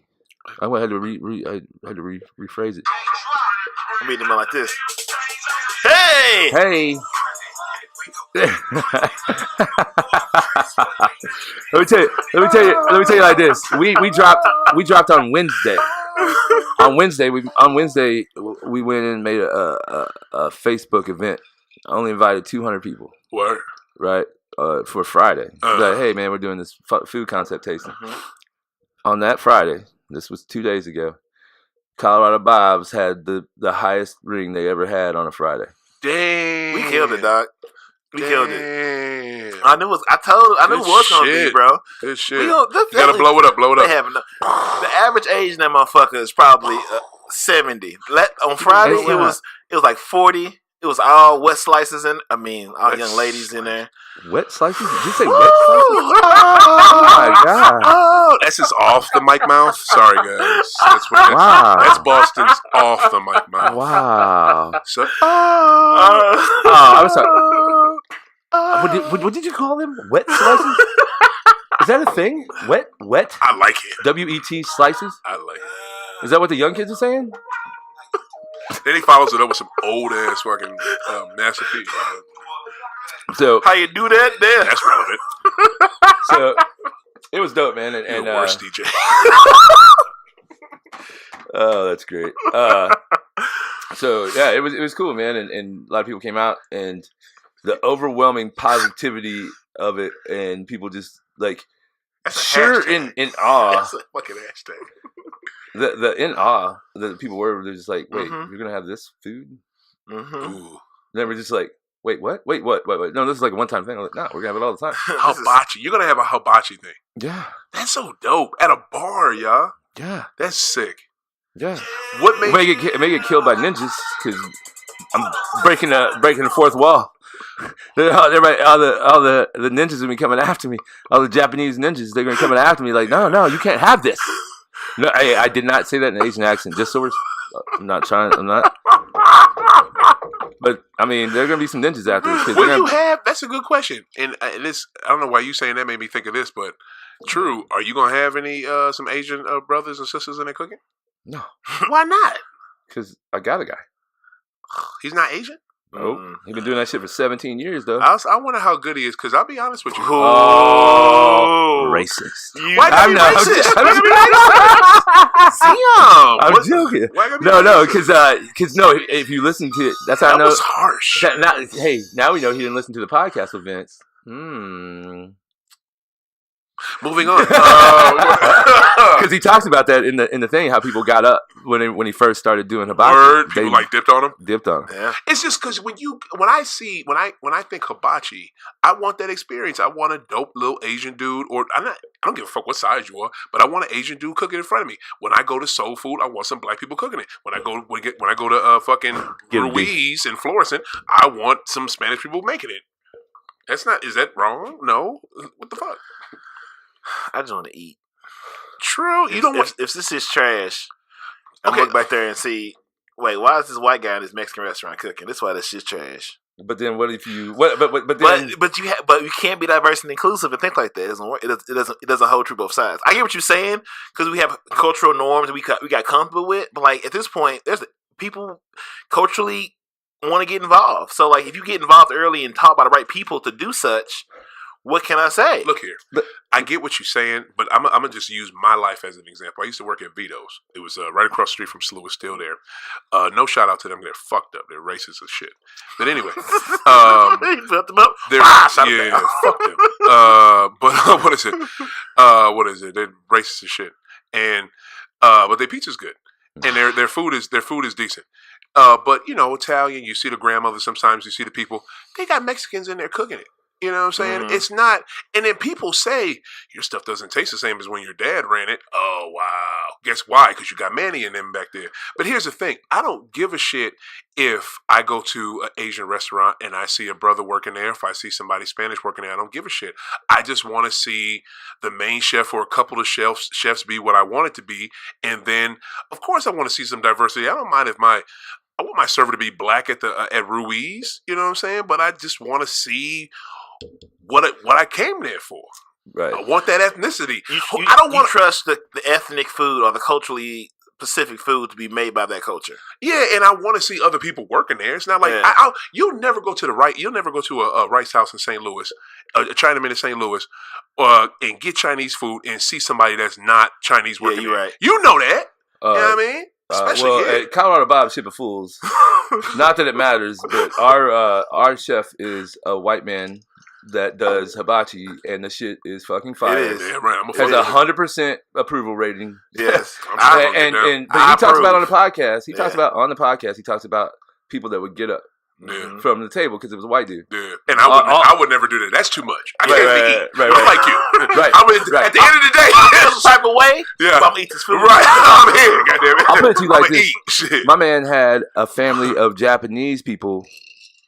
I had to rephrase it. I'm reading them like this. Hey! Hey! Let me tell you like this. We dropped on Wednesday. On Wednesday we went and made a Facebook event. I only invited 200 people. Word. Right? For Friday. Like, hey man, we're doing this food concept tasting. On that Friday, this was 2 days ago, Colorado Bob's had the highest ring they ever had on a Friday. Damn. We killed it, dog. We killed it. I knew it was gonna be, bro. Good shit. You gotta blow it up. The average age in that motherfucker is probably 70. On Friday, it was like 40. It was all wet slices all young ladies in there. Wet slices? Did you say wet slices? Oh my god! Oh, that's just off the mic mouth. Sorry, guys. That's what. Wow. That's Boston's off the mic mouth. Wow. So, I'm sorry. What did you call them? Wet slices? Is that a thing? Wet? I like it. W-E-T slices? I like it. Is that what the young kids are saying? Then he follows it up with some old ass fucking Master P. So how you do that? There, that's relevant. So it was dope, man. And you're worse, DJ. Oh, that's great. So yeah, it was cool, man. And a lot of people came out, and the overwhelming positivity of it, and people just like in awe. That's a fucking hashtag. The in awe that people were, they're just like, wait, you're gonna have this food? Ooh. Then we're just like, wait, what? Wait, what? No, this is like a one-time thing. I'm like, no, we're gonna have it all the time. Hibachi. You're gonna have a hibachi thing. Yeah. That's so dope. At a bar, y'all. Yeah. That's sick. Yeah. What made may get killed by ninjas because I'm breaking the fourth wall. Everybody, all the ninjas will be coming after me. All the Japanese ninjas, they're gonna be coming after me. Like, no, you can't have this. No, I did not say that in an Asian accent. Just so I'm not. But I mean, there are gonna be some ninjas out there. What do you have? That's a good question. And this, I don't know why you saying that made me think of this, but true. Are you gonna have any some Asian brothers and sisters in there cooking? No. Why not? Because I got a guy. He's not Asian? Nope. He's been doing that shit for 17 years, though. I wonder how good he is, because I'll be honest with you. Oh, racist. Why gotta be racist? I'm joking. No, because if you listen to it, that's how I know. That was harsh. Hey, now we know he didn't listen to the podcast with Vince. Moving on, because he talks about that in the thing, how people got up when he first started doing hibachi. Word, people dipped on him. Yeah. It's just because when I think hibachi, I want that experience. I want a dope little Asian dude, or I don't give a fuck what size you are, but I want an Asian dude cooking in front of me. When I go to Soul Food, I want some black people cooking it. When I go to fucking Ruiz and Florissant, I want some Spanish people making it. Is that wrong? No. What the fuck? I just want to eat. True. You don't want. If this is trash, I'm look back there and see. Wait, why is this white guy in this Mexican restaurant cooking? That's why this shit's trash. But then, what if you? But you can't be diverse and inclusive and think like that. It doesn't work. It doesn't hold true both sides. I get what you're saying because we have cultural norms we got comfortable with. But like at this point, there's people culturally want to get involved. So like if you get involved early and taught by the right people to do such. What can I say? Look here. I get what you're saying, but I'm going to just use my life as an example. I used to work at Vito's. It was right across the street from Slew. It's still there. No shout out to them. They're fucked up. They're racist as shit. But anyway. You built them up? Fuck them. But what is it? They're racist as shit. And but their pizza's good. And their food is decent. But, Italian, you see the grandmother sometimes, you see the people. They got Mexicans in there cooking it. You know what I'm saying? Mm-hmm. It's not, and then people say your stuff doesn't taste the same as when your dad ran it. Oh wow! Guess why? Because you got Manny and them back there. But here's the thing. I don't give a shit if I go to an Asian restaurant and I see a brother working there. If I see somebody Spanish working there, I don't give a shit. I just want to see the main chef or a couple of chefs be what I want it to be. And then, of course, I want to see some diversity. I don't mind if I want my server to be black at Ruiz. You know what I'm saying? But I just want to see what I came there for. Right. I want that ethnicity. I don't want to trust the ethnic food or the culturally specific food to be made by that culture. Yeah, and I want to see other people working there. It's not like you'll never go to You'll never go to a Rice House in St. Louis, a Chinaman in St. Louis, and get Chinese food and see somebody that's not Chinese working there. Right. You know that. You know what I mean? Especially at Colorado Bob Ship of Fools. Not that it matters, but our chef is a white man that does hibachi, and the shit is fucking fire. It is. Yeah, right. Has 100% approval rating. Yes, but he talks about on the podcast. He talks about on the podcast. He talks about people that would get up from the table because it was a white dude. Yeah, and I would never do that. That's too much. I can't eat. I'm like you. Right. At the end of the day, some type of way. Yeah, I'm gonna eat this food. Right. I'm here. Goddamn it. I'll put it to you like this. My man had a family of Japanese people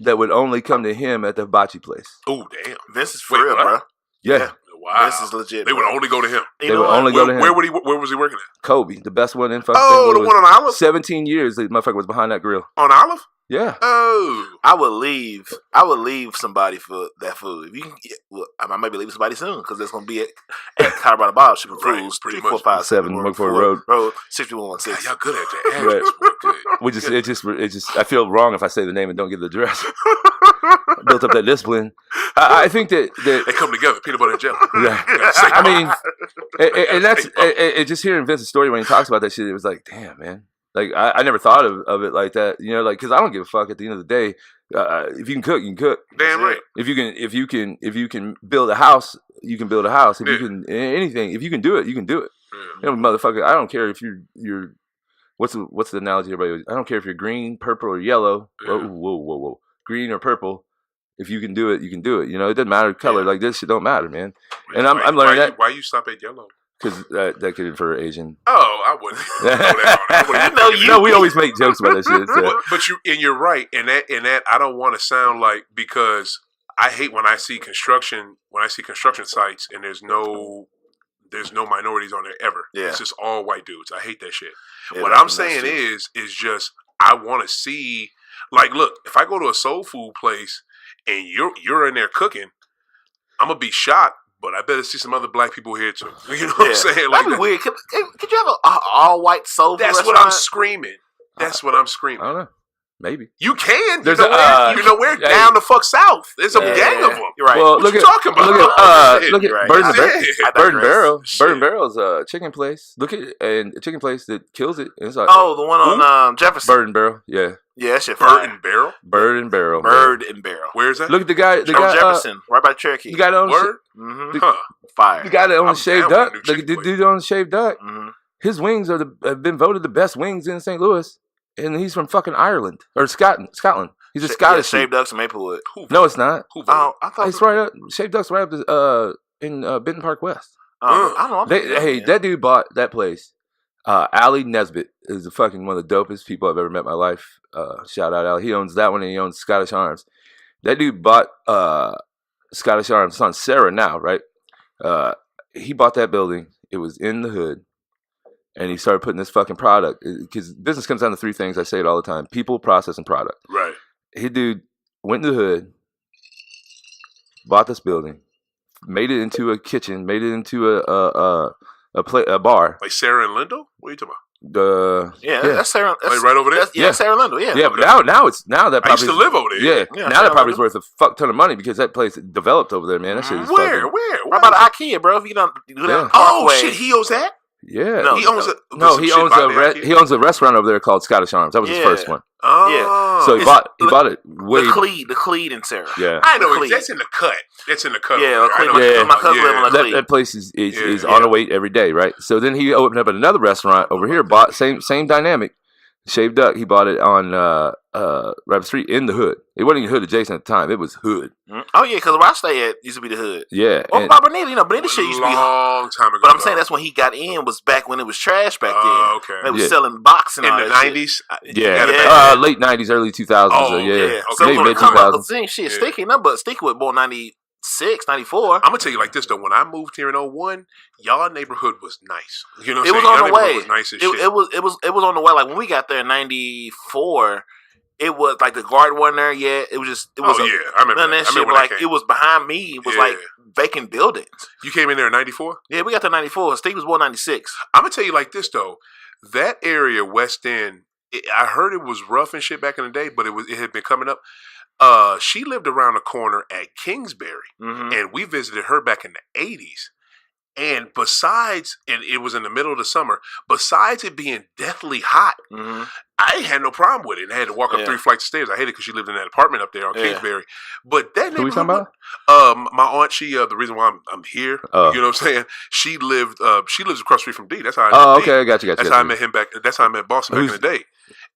that would only come to him at the hibachi place. Oh, damn. This is for real, bro. Yeah. Wow. This is legit. They would only go to him. They would only go to him. Where was he working at? Kobe, the best one in fucking the one on Olive? 17 years, the motherfucker was behind that grill. On Olive? Yeah. Oh. I would leave somebody for that food. If you can I might be leaving somebody soon because there's going to be at Colorado Bob Shipping Foods, 3457 Morganford Road, 6116. Y'all good at that. Right. I feel wrong if I say the name and don't give the address. Built up that discipline. I think that they come together, peanut butter and jelly. Yeah. I mean, and that's just hearing Vince's story when he talks about that shit. It was like, damn, man. Like I never thought of it like that, you know, like because I don't give a fuck at the end of the day. If you can cook, you can cook. Damn right. If you can build a house, you can build a house. If you can anything, if you can do it, you can do it. You know, motherfucker. I don't care if you're what's the analogy everybody? I don't care if you're green, purple, or yellow. Yeah. Whoa, green or purple. If you can do it, you can do it. You know, it doesn't matter color. Like this shit don't matter, man. And I'm learning that. Why you stop at yellow? Because that could infer Asian. Oh, I wouldn't even know that. No, we always make jokes about that shit. So. But you're right. And that I don't want to sound like, because I hate when I see construction sites and there's no minorities on there ever. Yeah. It's just all white dudes. I hate that shit. Yeah, what I'm saying is just I want to see, like, look, if I go to a soul food place and you're in there cooking, I'm gonna be shocked. But I better see some other black people here too. You know what I'm saying? Like, that'd be weird. Could you have an all-white soul food restaurant? What I'm screaming. That's what I'm screaming. I don't know. Maybe. You can. There's we're down the fuck south. There's a gang of them. You're right. Well, what you talking about? Look at Bird and Barrel. Bird and Barrel's a chicken place. Look at a chicken place that kills it. It's like, the one on Jefferson. Bird and Barrel. Yeah. Yeah, that shit. Bird and Barrel. Bird and Barrel. Bird and Barrel. Where's that? Look at the guy. Jefferson, right by Cherokee. You got on Word. Fire. The guy that owns Shaved Duck. The dude on Shaved Duck. His wings have been voted the best wings in St. Louis. And he's from fucking Ireland or Scotland. He's a Scottish. Shaved Ducks in Maplewood. No, it's not. I thought it's right up. Shaved Ducks right up in Benton Park West. I don't know. That dude bought that place. Ali Nesbitt is one of the dopest people I've ever met in my life. Shout out Ali. He owns that one and he owns Scottish Arms. That dude bought Scottish Arms. It's on Sarah now, right? He bought that building. It was in the hood. And he started putting this fucking product, because business comes down to three things. I say it all the time: people, process, and product. Right. His dude went in the hood, bought this building, made it into a kitchen, made it into a bar. Like Sarah and Lindell? What are you talking about? That's Sarah. That's, right over there. Sarah Lindell. Yeah. Yeah, but now that I used to live over there. Yeah, now that property's worth a fuck ton of money because that place developed over there, man. That shit is Where? What about IKEA, bro? If you don't do that, oh shit, he owns that. Yeah, no, he owns he owns a restaurant over there called Scottish Arms. That was his first one. Oh, yeah. So he bought it. The Cleed and Sarah. Yeah, I know that's in the cut. That's in the cut. Yeah, my cousin live on the Cleed. That place is on the wait every day, right? So then he opened up another restaurant over here. Bought same dynamic. Shaved Duck, he bought it on Rabbit Street in the hood. It wasn't even hood adjacent at the time. It was hood. Oh, yeah, because where I stay at used to be the hood. Yeah. Well, by Bonita, Bonita shit used to be... long time ago. But I'm saying that's when he got in, was back when it was trash back then. Oh, okay. They was selling boxing in all the that 90s? Yeah. Late 90s, early 2000s. Oh, yeah. Okay. So maybe mid 2000s. Shit, Sticky, but Sticky was born 96, 94. I'm going to tell you like this, though. When I moved here in 01, y'all neighborhood was nice. You know what I'm saying? It was on the way. Was nice as shit. It was on the way. Like when we got there in 94, it was like the guard wasn't there yet. It was just. It was I remember that shit. Like it was behind me. It was like vacant buildings. You came in there in 94? Yeah, we got there in 94. Steve was born 96. I'm gonna tell you like this though. That area, West End, I heard it was rough and shit back in the day, but it had been coming up. She lived around the corner at Kingsbury, and we visited her back in the 80s. And besides, and it was in the middle of the summer, besides it being deathly hot, I ain't had no problem with it. And I had to walk up 3 flights of stairs. I hated it because she lived in that apartment up there on Kingsbury. But that Who we talking about? My aunt, she the reason why I'm here, you know what I'm saying? She lives across the street from D. That's how I met okay, I got you. That's how I met him back. That's how I met Boston back in the day.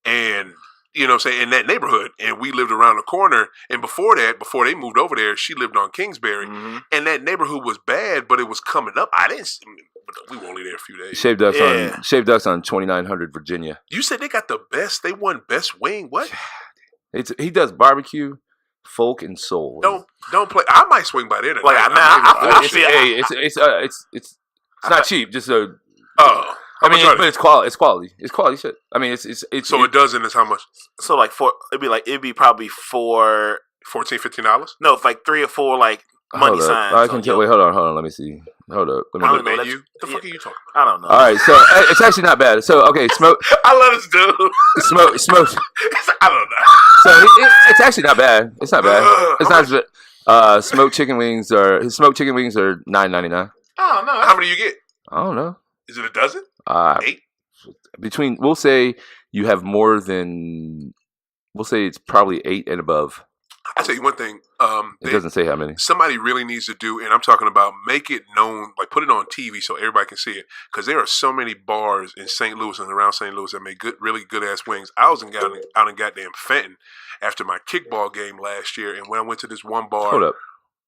And you know what I'm saying, in that neighborhood. And we lived around the corner. And before they moved over there, she lived on Kingsbury. And that neighborhood was bad, but it was coming up. We were only there a few days. Shaved Ducks on 2900 Virginia. You said they got the best, they won best wing. What? He does barbecue, folk, and soul. Don't play. I might swing by there tonight. It's not cheap, just a... but it's quality. It's quality. It's quality shit. I mean, it's so a dozen is how much? So like it'd be probably $14, $15? No, it's like 3 or 4 like money signs. I can tell. Wait, hold on. Let me see. Hold up. What the fuck are you talking about? I don't know. All right, so it's actually not bad. So okay, smoke. I love this dude. Smoke. I don't know. So it's actually not bad. It's not bad. It's not. Smoked chicken wings are $9.99. Oh no! How many do you get? I don't know. Is it a dozen? 8? We'll say you have more than. We'll say it's probably 8 and above. I'll tell you one thing. It doesn't say how many. Somebody really needs to do, and I'm talking about make it known, like put it on TV so everybody can see it. Because there are so many bars in St. Louis and around St. Louis that make really good ass wings. I was out in goddamn Fenton after my kickball game last year, and when I went to this one bar. Hold up.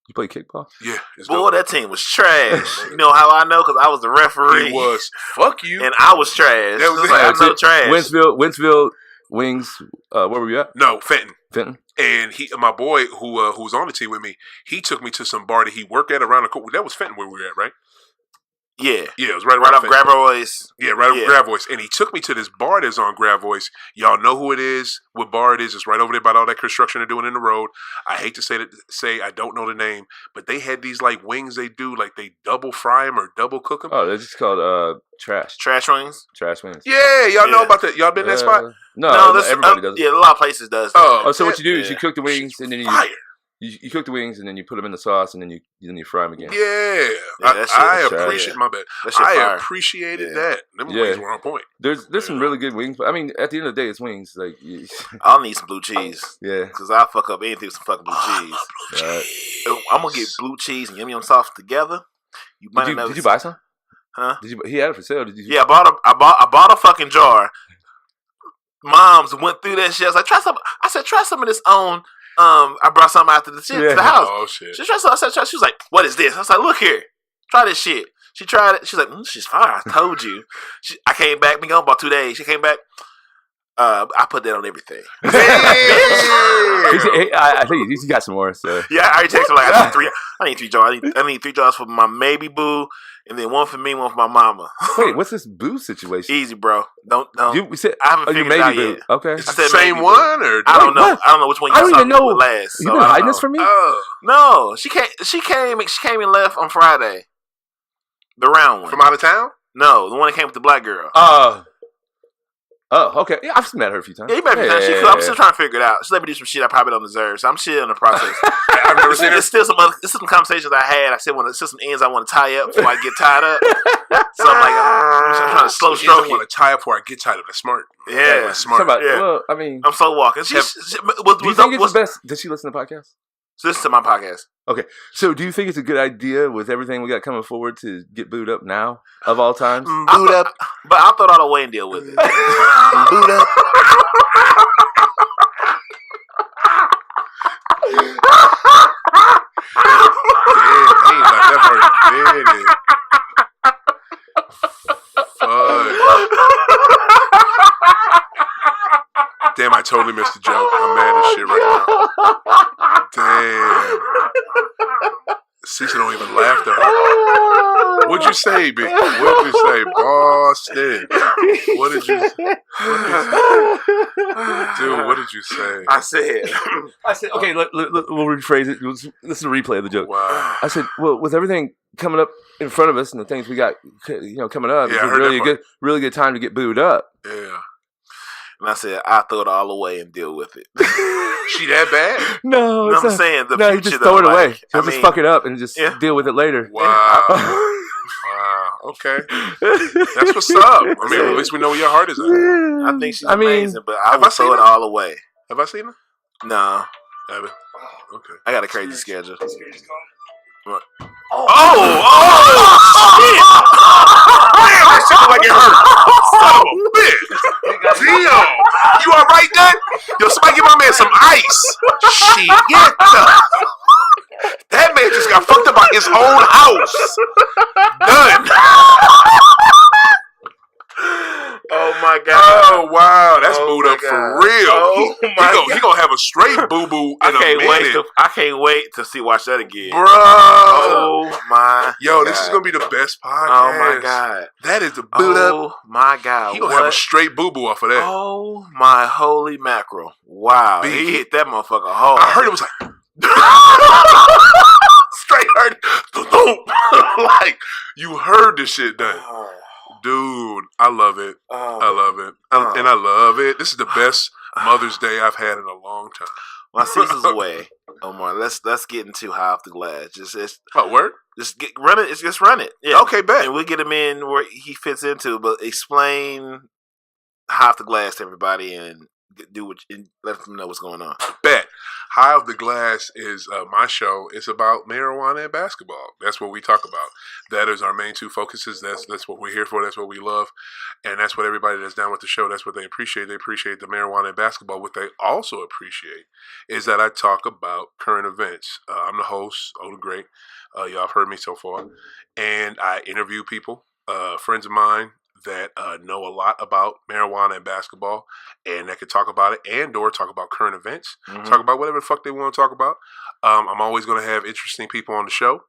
You play kickball? Yeah. Boy, that team was trash. You know how I know? Because I was the referee. It was. Fuck you. And I was trash. That was I know trash. Wentzville Wings. Where were you at? No, Fenton. Fenton. And my boy who was on the team with me, he took me to some bar that he worked at around the corner. That was Fenton where we were at, right? Yeah. Yeah, it was right off Gravois. Yeah, right off Gravois. And he took me to this bar that's on Gravois. Y'all know who it is, what bar it is. It's right over there by all that construction they're doing in the road. I hate to say I don't know the name, but they had these like wings they do, like they double fry them or double cook them. Oh, they're just called trash. Trash wings? Trash wings. Yeah, y'all know about that. Y'all been in that spot? No, everybody does it. Yeah, a lot of places does that. Oh, so what you do is you cook the wings and then you cook the wings and then you put them in the sauce and then you fry them again. Yeah, I appreciate my bad. I appreciated that. Them wings were on point. There's some really good wings, but I mean, at the end of the day, it's wings. Like I'll need some blue cheese. Yeah, because I'll fuck up anything with some fucking blue cheese. Blue cheese. I'm gonna get blue cheese and yum sauce together. Did you buy some? Huh? He had it for sale. Did you? Yeah, I bought a fucking jar. Moms went through that shit. I was like, try some. I said, try some of this on. I brought some after the shit to the house. Oh shit! She tried some. I said, try. She was like, what is this? I was like, look here, try this shit. She tried it. She's like, she's fire. I told you. I came back. Been gone about 2 days. She came back. I put that on everything. I think he's got some more. So yeah, I already texted her like I need 3 jars. I need 3 jars for my maybe boo, and then 1 for me, 1 for my mama. Wait, what's this boo situation? Easy, bro. Don't. You said I haven't figured it out yet. Okay, it's the same one, or I don't know. What? I don't know which one. I don't even know. Last. You been hiding this from me? No, she came and left on Friday. The round one from out of town. No, the one that came with the black girl. Oh, okay. Yeah, I've met her a few times. Yeah, you met me. I'm still trying to figure it out. She let me do some shit I probably don't deserve. So I'm still in the process. I've never seen her. There's still some conversations I had. I said, there's still some ends I want to tie up before I get tied up. So I'm like, I'm trying to slow stroke. I want to tie up before I get tied up. That's smart. Yeah, that's smart. Yeah. Well, I mean, I'm slow walking. Do you think it's the best? Does she listen to podcasts? So listen to my podcast. Okay, so do you think it's a good idea with everything we got coming forward to get booed up now of all times? Boot up, but I'll throw it all away and deal with it. Boot up. totally missed the joke. I'm mad as shit right now. Damn. Cecil don't even laugh at her. What'd you say, B? What'd you say, Boston? What did you say? Dude, what did you say? I said, okay, we'll rephrase it. This is a replay of the joke. Wow. I said, well, with everything coming up in front of us and the things we got, coming up, it's a really good time to get booed up. Yeah. And I said, I throw it all away and deal with it. She that bad? No, I'm saying the future. You just throw it away. Just fuck it up and just deal with it later. Wow. Wow. Okay. That's what's up. I mean, at least we know where your heart is at. I think she's amazing, but I will throw it all away. Have I seen her? No. Haven't. Okay. I got a crazy schedule. What? Oh, shit! Damn, that shit look like it hurt. Son of a bitch. Damn. You alright, Dad? Yo, somebody give my man some ice. Shit. That man just got fucked up by his own house. Done. Oh my god! Oh wow, that's booed up for real. Oh He gonna have a straight boo boo in a minute. I can't wait to watch that again, bro. Oh my! Yo, this is gonna be the best podcast. Oh my god, that is the boot up. Oh my god, he gonna have a straight boo boo off of that. Oh my holy mackerel! Wow, he hit that motherfucker hard. I heard it was like straight hurt. Like you heard this shit done. Dude, I love it. I love it. And I love it. This is the best Mother's Day I've had in a long time. My Cecil's away. Omar, let's get into High Off the Glass. Word? Just run it. Just run it. Yeah. Okay, bet. And we'll get him in where he fits into. But explain High Off the Glass to everybody and let them know what's going on. Bet. High Off the Glass is my show. It's about marijuana and basketball. That's what we talk about. That is our main two focuses. That's what we're here for. That's what we love. And that's what everybody that's down with the show, that's what they appreciate. They appreciate the marijuana and basketball. What they also appreciate is that I talk about current events. I'm the host, the Great. Y'all have heard me so far. And I interview people, friends of mine, that know a lot about marijuana and basketball, and that could talk about it and or talk about current events, talk about whatever the fuck they want to talk about. I'm always going to have interesting people on the show.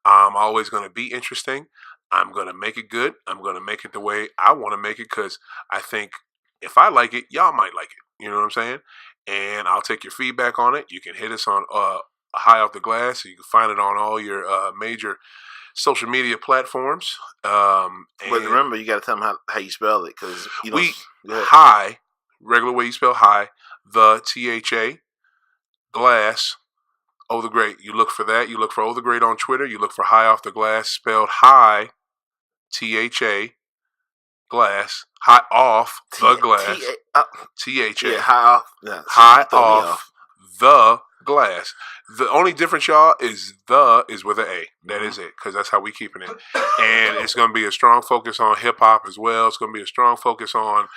I'm always going to be interesting. I'm going to make it good. I'm going to make it the way I want to make it, because I think if I like it, y'all might like it. You know what I'm saying? And I'll take your feedback on it. You can hit us on High Off the Glass. You can find it on all your major social media platforms. But remember, you got to tell them how you spell it, because high, regular way you spell high, the THA, glass, the Great. You look for that. You look for the Great on Twitter. You look for High Off the Glass, spelled high, THA, glass, high off the glass, THA, yeah, high off, high off the glass. The only difference, y'all, is with an A. That is it, because that's how we keeping it. And it's going to be a strong focus on hip-hop as well. It's going to be a strong focus on,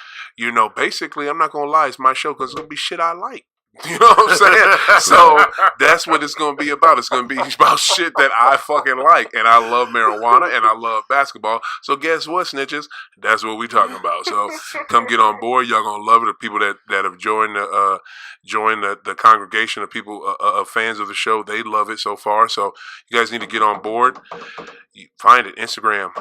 basically, I'm not going to lie, it's my show because it's going to be shit I like. You know what I'm saying? So that's what it's going to be about. It's going to be about shit that I fucking like. And I love marijuana and I love basketball. So guess what, snitches? That's what we talking about. So come get on board. Y'all going to love it. The people that have joined the congregation of people, of fans of the show, they love it so far. So you guys need to get on board. You find it, Instagram,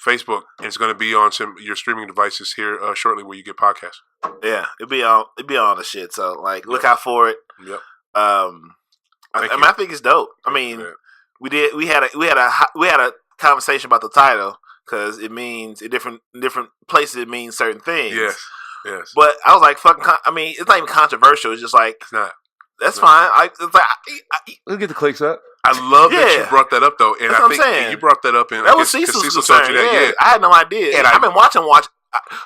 Facebook, and it's going to be on your streaming devices here shortly where you get podcasts. Yeah, it'd be on the shit. So look out for it. Yep. I think it's dope. I mean, we had a conversation about the title because it means in different places it means certain things. Yes. But I was like, it's not even controversial. It's just like it's not. That's fine. Let's get the clicks up. I love that you brought that up though, and I think you brought that up. And that was Cecil told you that. Yeah, I had no idea. And I've been watching.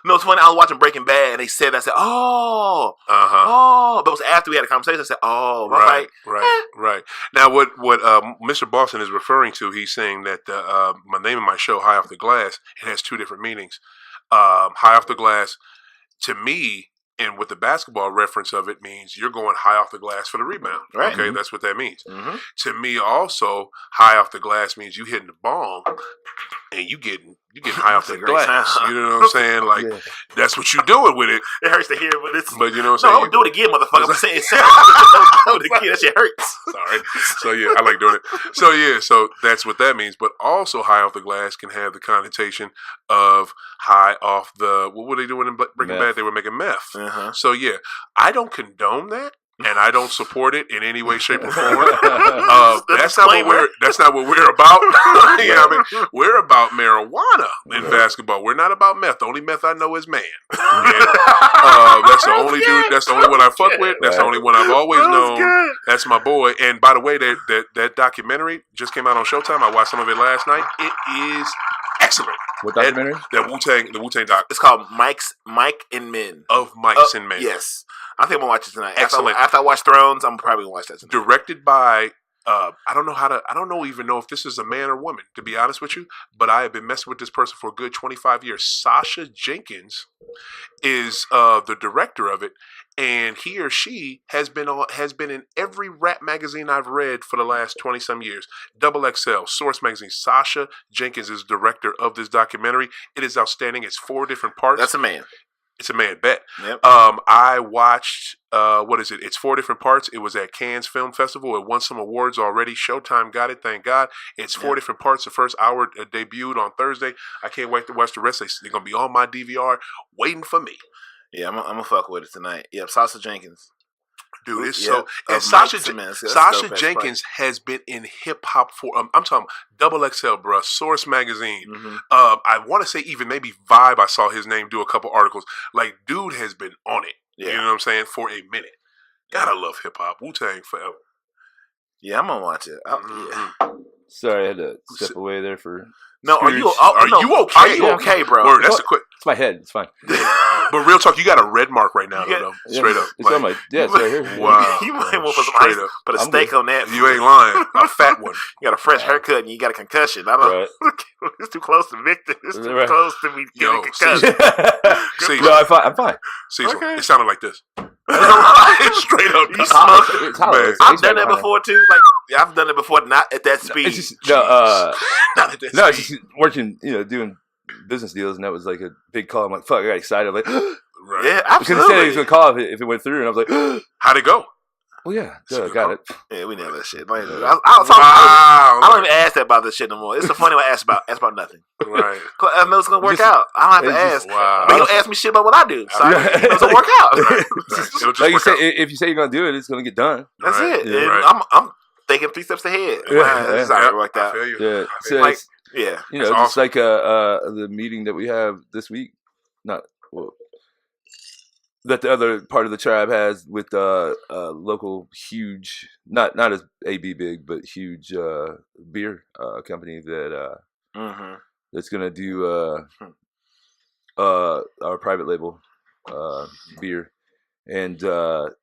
No, it's funny. I was watching Breaking Bad, and they said, I said, but it was after we had a conversation. I said, right. Now, what Mr. Boston is referring to, he's saying that my name of my show, High Off the Glass, it has two different meanings. High off the glass, to me, and with the basketball reference of it, means you're going high off the glass for the rebound. Right. Okay, that's what that means. Mm-hmm. To me, also, high off the glass means you hitting the ball and you getting high off the glass. You know what I'm saying? Like that's what you doing with it. It hurts to hear, but you know what I'm saying. No, don't do it again, motherfucker. I'm saying don't do it again. That shit hurts. Sorry. So yeah, I like doing it. So that's what that means. But also, high off the glass can have the connotation of high off the. What were they doing in Breaking Bad? They were making meth. Uh-huh. So yeah, I don't condone that. And I don't support it in any way, shape, or form. That's not what we're about. You know what I mean? We're about marijuana in basketball. We're not about meth. The only meth I know is man. And, that's the only dude. That's the only one I fuck with. That's the only one I've always known. That's my boy. And by the way, that documentary just came out on Showtime. I watched some of it last night. It is excellent. What documentary? The Wu-Tang doc. It's called Mike and Men. Of Mikes and Men. Yes. I think I'm gonna watch it tonight. Excellent. After I watch Thrones, I'm probably gonna watch that tonight. Directed by I don't even know if this is a man or woman, to be honest with you, but I have been messing with this person for a good 25 years. Sasha Jenkins is the director of it, and he or she has been in every rap magazine I've read for the last 20-some years. XXL, Source Magazine. Sasha Jenkins is director of this documentary. It is outstanding. It's 4 different parts. That's a man. It's a man, bet. Yep. I watched, what is it? It's 4 different parts. It was at Cannes Film Festival. It won some awards already. Showtime got it, thank God. It's 4 different parts. The first hour debuted on Thursday. I can't wait to watch the rest. They're going to be on my DVR waiting for me. Yeah, I'm going to fuck with it tonight. Yep, Sasha Jenkins. Dude, it's so... And Sasha Jenkins has been in hip-hop for... I'm talking XXL, bro. Source Magazine. Mm-hmm. I want to say even maybe Vibe, I saw his name do a couple articles. Like, dude has been on it. Yeah. You know what I'm saying? For a minute. Gotta love hip-hop. Wu-Tang forever. Yeah, I'm going to watch it. Yeah. Sorry, I had to step away there for... No, are you okay? Are you okay, bro? Word, that's a quick... It's my head. It's fine. But real talk, you got a red mark right now, though. Straight up. It's on my... Yeah, it's right here. Wow. You might want to put a steak on that. You ain't lying. A fat one. You got a fresh haircut and you got a concussion. I don't know. Right. It's too close to Victor. It's too close to me getting a concussion. See, no, I'm fine. Cecil, it sounded like this. Straight up. You smoke. I've done that before, too. Like, I've done it before, not at that speed. Not at that speed. No, it's just working, doing business deals, and that was like a big call. I'm like, fuck, I got excited. I'm like, right. Yeah, absolutely. Because he said he was going to call if it went through, and I was like, how'd it go? Well, yeah, got it. Yeah, we know that shit. I don't even ask that about this shit no more. It's the funny one I ask about nothing. Right. I know it's going to work out. I don't have to ask. Wow. But you don't ask me shit about what I do. So it's going to work out. Right. Like you say, if you say you're going to do it, it's going to get done. That's right. it. Yeah, right. I'm thinking 3 steps ahead. It's not going to work out. I feel you. Yeah. So like, just awesome. Like the meeting that we have this week, that the other part of the tribe has with local huge, not as AB big, but huge beer company that that's gonna do our private label beer, and part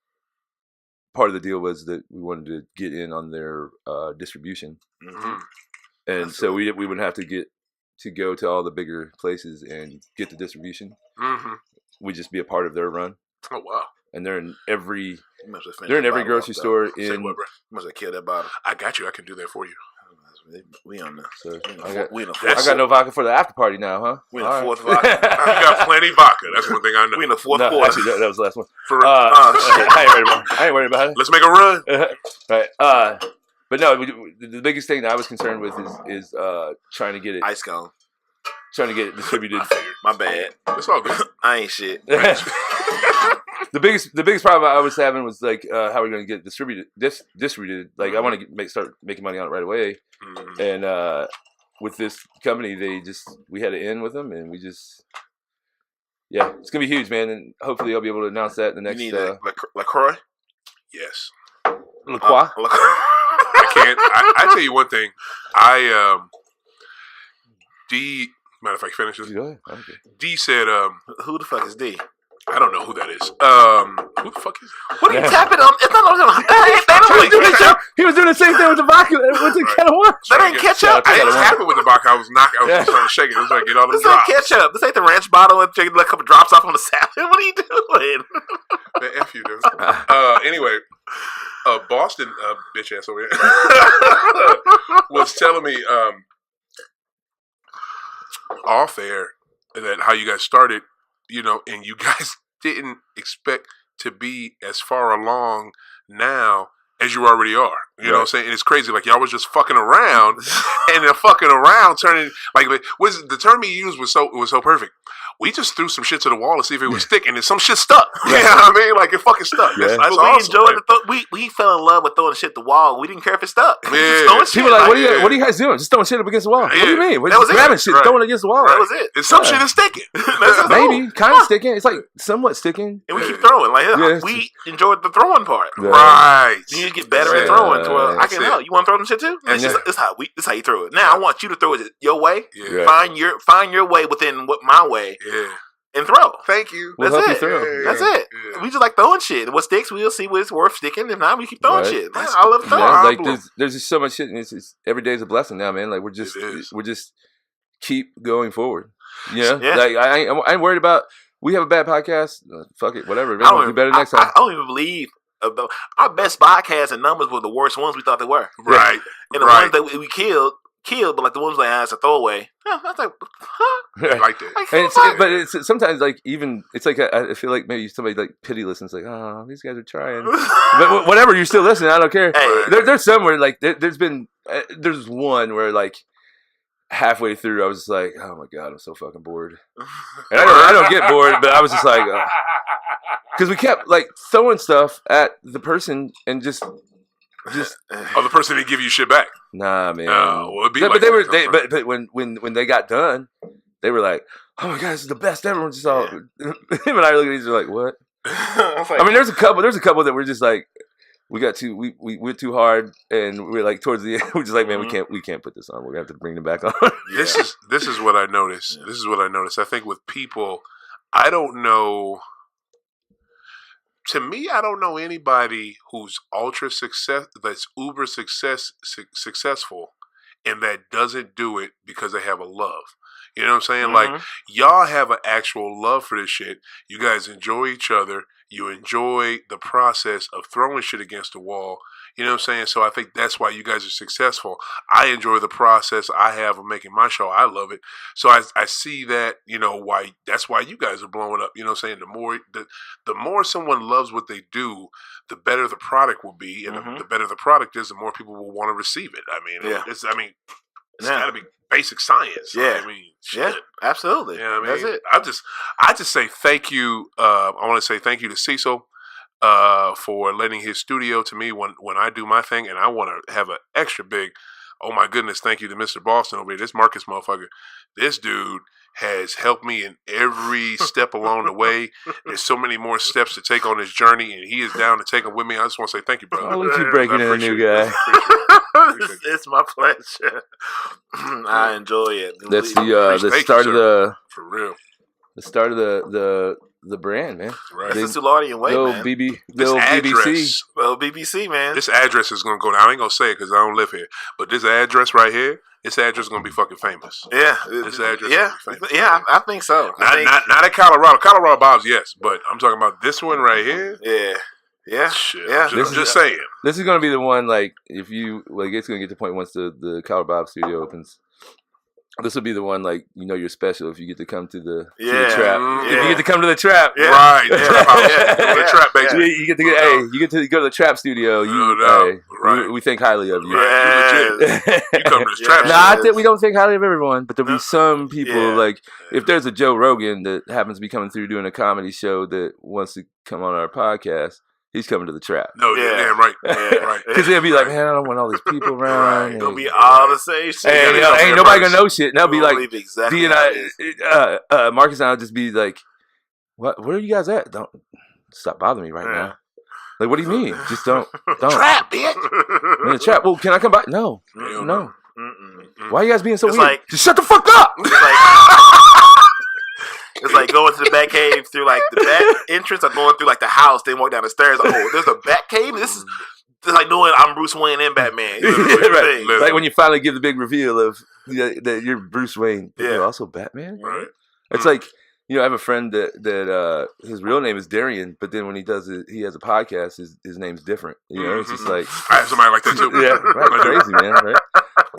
of the deal was that we wanted to get in on their distribution, and so we wouldn't have to go to all the bigger places and get the distribution. We'd just be a part of their run. Oh wow! And they're in every grocery store. You must have killed that bottle. I got you. I can do that for you. We on there. So I got no vodka for the after party now, huh? We in the 4th vodka. You got plenty vodka. That's one thing I know. We in the 4th quarter. Actually, that was the last one. I ain't worried about it. Let's make a run. Right. But no, the biggest thing that I was concerned with is trying to get it ice cone. Trying to get it distributed. My bad. It's all good. I ain't shit. The biggest problem I was having was like how we're going to get it distributed. Like I want to start making money on it right away. And with this company, we had an in with them, and it's gonna be huge, man. And hopefully I'll be able to announce that in the next. You need LaCroix? Yes. LaCroix? I can't. I tell you one thing. Matter of fact, finish this. Go ahead. Okay. D said, who the fuck is D? I don't know who that is. Who the fuck is that? What are you tapping on? It's not on. He was doing the same thing with the vodka, with the can of worms. That ain't ketchup. I didn't tap it with the vodka. I was just trying to shake it. I was trying to get all the drops. This ain't ketchup. This ain't the ranch bottle and taking a couple drops off on the salad. What are you doing? Man, F you, dude. Anyway, Boston bitch ass over here was telling me off air that how you guys started, and you guys didn't expect to be as far along now as you already are. You know what I'm saying? And it's crazy. Like, y'all was just fucking around, and then fucking around turning, like, the term he used was so perfect. We just threw some shit to the wall to see if it was sticking, and some shit stuck. You know what I mean? Like, it fucking stuck. That's we awesome. Enjoyed we fell in love with throwing shit at the wall. We didn't care if it stuck. Yeah. People like, what are you guys doing? Just throwing shit up against the wall. Yeah. What do you mean? We're just grabbing shit, throwing it against the wall. That was it. And some shit is sticking. Maybe. Kind of sticking. It's like somewhat sticking. And we keep throwing. Like, we enjoyed the throwing part. Right. You need to get better at throwing. I can help. You want to throw them shit too? This how you throw it. Now I want you to throw it your way. Yeah. Find your way within my way. Yeah. And throw. Thank you. That's it. That's it. Yeah. We just like throwing shit. What sticks, we'll see what it's worth sticking. If not, we keep throwing shit. I love throwing. Like there's just so much shit, and it's every day is a blessing now, man. Like we're just keep going forward. Yeah. Like I ain't worried about. We have a bad podcast. Fuck it, whatever. We'll do better next time. I don't even believe. Our best podcasts and numbers were the worst ones we thought they were. Right. And the ones that we killed, but like the ones like as a throwaway. I was like, I like that. But it's sometimes like even it's like I feel like maybe somebody like pity listens like, oh, these guys are trying. But whatever, you're still listening. I don't care. Hey, there's somewhere like there's one where like halfway through I was just like, oh my god, I'm so fucking bored. And I don't get bored, but I was just like, because we kept like throwing stuff at the person and just the person didn't give you shit back. Nah, man. Well, it'd be but when they got done, they were like, "Oh my god, this is the best ever." Just all him and I look at each other like, "What?" I mean, there's a couple that were just like, we went too hard, and we're like towards the end, we're just like, man, we can't put this on. We're gonna have to bring them back on. This is what I noticed. This is what I noticed. I think with people, I don't know. To me, I don't know anybody who's that's uber successful, and that doesn't do it because they have a love. You know what I'm saying? Mm-hmm. Like, y'all have an actual love for this shit. You guys enjoy each other. You enjoy the process of throwing shit against the wall. You know what I'm saying? So I think that's why you guys are successful. I enjoy the process I have of making my show. I love it. So I see that, that's why you guys are blowing up. You know what I'm saying? The more someone loves what they do, the better the product will be. And the better the product is, the more people will want to receive it. I mean, it's got to be basic science. Yeah. I mean, shit. Yeah, absolutely. You know what I mean? That's it. I just say thank you. I want to say thank you to Cecil for lending his studio to me when I do my thing, and I want to have an extra big, oh my goodness, thank you to Mr. Boston over here. This Marcus motherfucker, this dude has helped me in every step along the way. There's so many more steps to take on this journey, and he is down to take them with me. I just want to say thank you, brother. I'll let you breaking in a new guy. It's my pleasure. I enjoy it. That's the start of the for real. The start of the brand, man. Right. That's the Soulardian way, man. BBC. Well, BBC, man. This address is going to go down. I ain't going to say it because I don't live here. But this address right here, this address is going to be fucking famous. Yeah. This address is going to be famous. Yeah, I think so. Not at Colorado. Colorado Bob's, yes. But I'm talking about this one right here. Yeah. Yeah. Shit. Yeah. Just saying. This is going to be the one, like, if you, like, it's going to get to the point once the Colorado Bob studio opens. This will be the one, like, you're special if you get to come to the trap. If you get to come to the trap, right? The trap, basically. You get to go to the trap studio. We think highly of you. Right. You legit. You come to this trap. Not that we don't think highly of everyone, but there'll be some people like if there's a Joe Rogan that happens to be coming through doing a comedy show that wants to come on our podcast. He's coming to the trap. No, damn right. Right. Because they'll be like, man, I don't want all these people around. Right. It'll be all the same shit. Ain't nobody gonna know shit. And they'll be like, exactly Marcus and I'll just be like, where are you guys at? Don't stop bothering me right now. Like, what do you mean? Just don't. Trap, bitch. I'm in the trap. Well, can I come by? No. No. Why are you guys being so weird? Like, just shut the fuck up. It's like going to the bat cave through like the back entrance or going through like the house, then walk down the stairs. Like, oh, there's a bat cave? This is like doing I'm Bruce Wayne and Batman. Right. Like when you finally give the big reveal of that you're Bruce Wayne, but you're also Batman. Right. It's like, I have a friend that his real name is Darian, but then when he does it, he has a podcast, his name's different. It's just like I have somebody like that too. Yeah, right. Crazy, man. Right.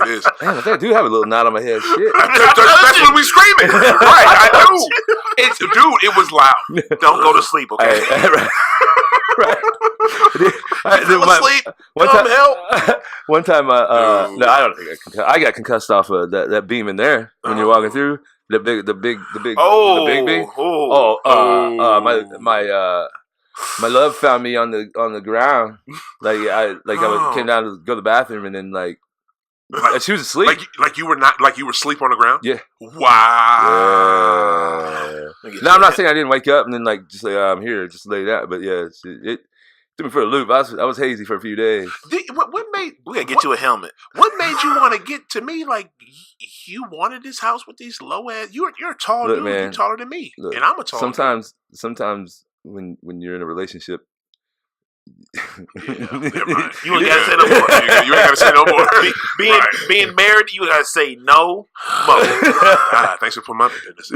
It is. Damn, if I do have a little knot on my head. Shit. That's what we screaming. Right, I know. Dude, it was loud. Don't go to sleep, okay? Right. Fell asleep. Come help. One time, no, I don't think I got concussed off of that beam in there when you're walking through the big beam. My love found me on the ground. I came down to go to the bathroom and then she was asleep. Like you were asleep on the ground? Yeah. Wow. Yeah. No, I'm not saying I didn't wake up and then just I'm here, just lay down. But yeah, it took me for a loop. I was hazy for a few days. What made we gotta get you a helmet? What made you want to get to me? Like you wanted this house with these low ass. You're a tall dude. Man, you're taller than me, and I'm a tall. Sometimes when you're in a relationship. You ain't gotta say no more. You ain't gotta say no more. Being married, you gotta say no more. Thanks for putting my bit in this.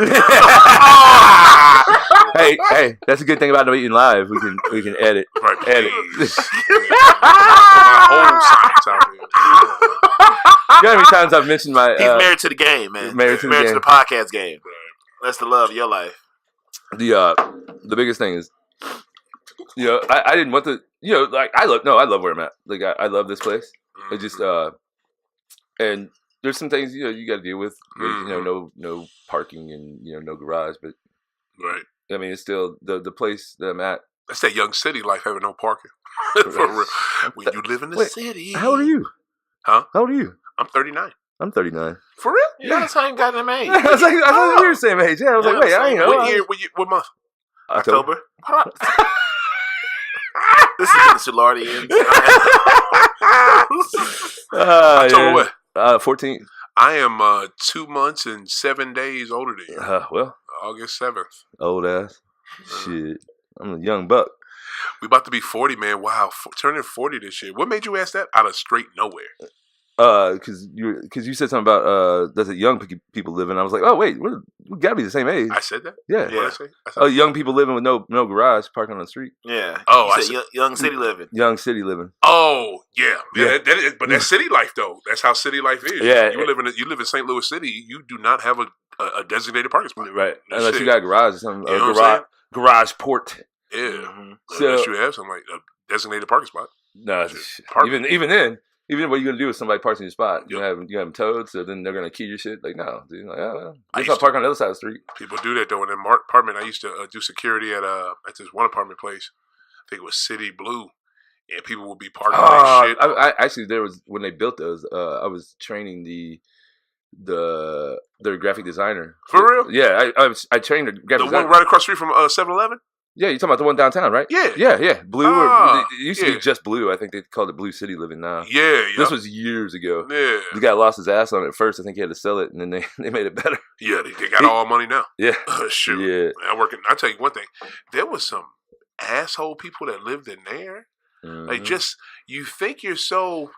Hey, that's a good thing about eating live. We can edit. Right, edit. Whole science out here. You know how many times I've mentioned my? He's married to the game, man. Married to the podcast game. That's the love of your life. The biggest thing is. I didn't want to. I love where I'm at. I love this place. It just and there's some things you got to deal with. No parking and no garage, but right. I mean, it's still the place that I'm at. That's that young city life, having no parking. For real. When you live in the city. How old are you? Huh? How old are you? I'm 39. I'm 39. For real? You're the same goddamn age. I thought you were the same age. Yeah, I was like, wait, I ain't know. What month? October. This is the Soulardians. October what? 14th. I am 2 months and 7 days older than you. Well, August 7th. Old ass. Shit. I'm a young buck. We about to be 40, man. Wow, turning 40 this year. What made you ask that? Out of straight nowhere. Because you said something about does it young people living? I was like, oh wait, we gotta be the same age. I said that. Yeah. What did I say? Young people living with no garage, parking on the street. Yeah. Oh, I said young city living. Young city living. Oh yeah. But that's city life though. That's how city life is. Yeah. You live in St. Louis City. You do not have a designated parking spot. Right. Unless you got a garage or something. Garage port. Yeah. Mm-hmm. So, unless you have something like a designated parking spot. No. Even then. Even what you're gonna do if somebody parks in your spot, you have them towed, so then they're gonna key your shit. Like, no, dude, I used to park on the other side of the street. People do that though. In an apartment, I used to do security at this one apartment place. I think it was City Blue, and people would be parking their shit. I actually, there was when they built those. I was training their graphic designer. For real? Yeah, I trained the graphic designer. The one right across the street from 7-Eleven. Yeah, you're talking about the one downtown, right? Yeah. Yeah. Blue. It used to be just Blue. I think they called it Blue City Living now. Yeah. This was years ago. Yeah. The guy lost his ass on it at first. I think he had to sell it, and then they made it better. Yeah, they got all money now. Yeah. Shoot. Yeah. I'll tell you one thing. There was some asshole people that lived in there. Mm-hmm. Like you think you're so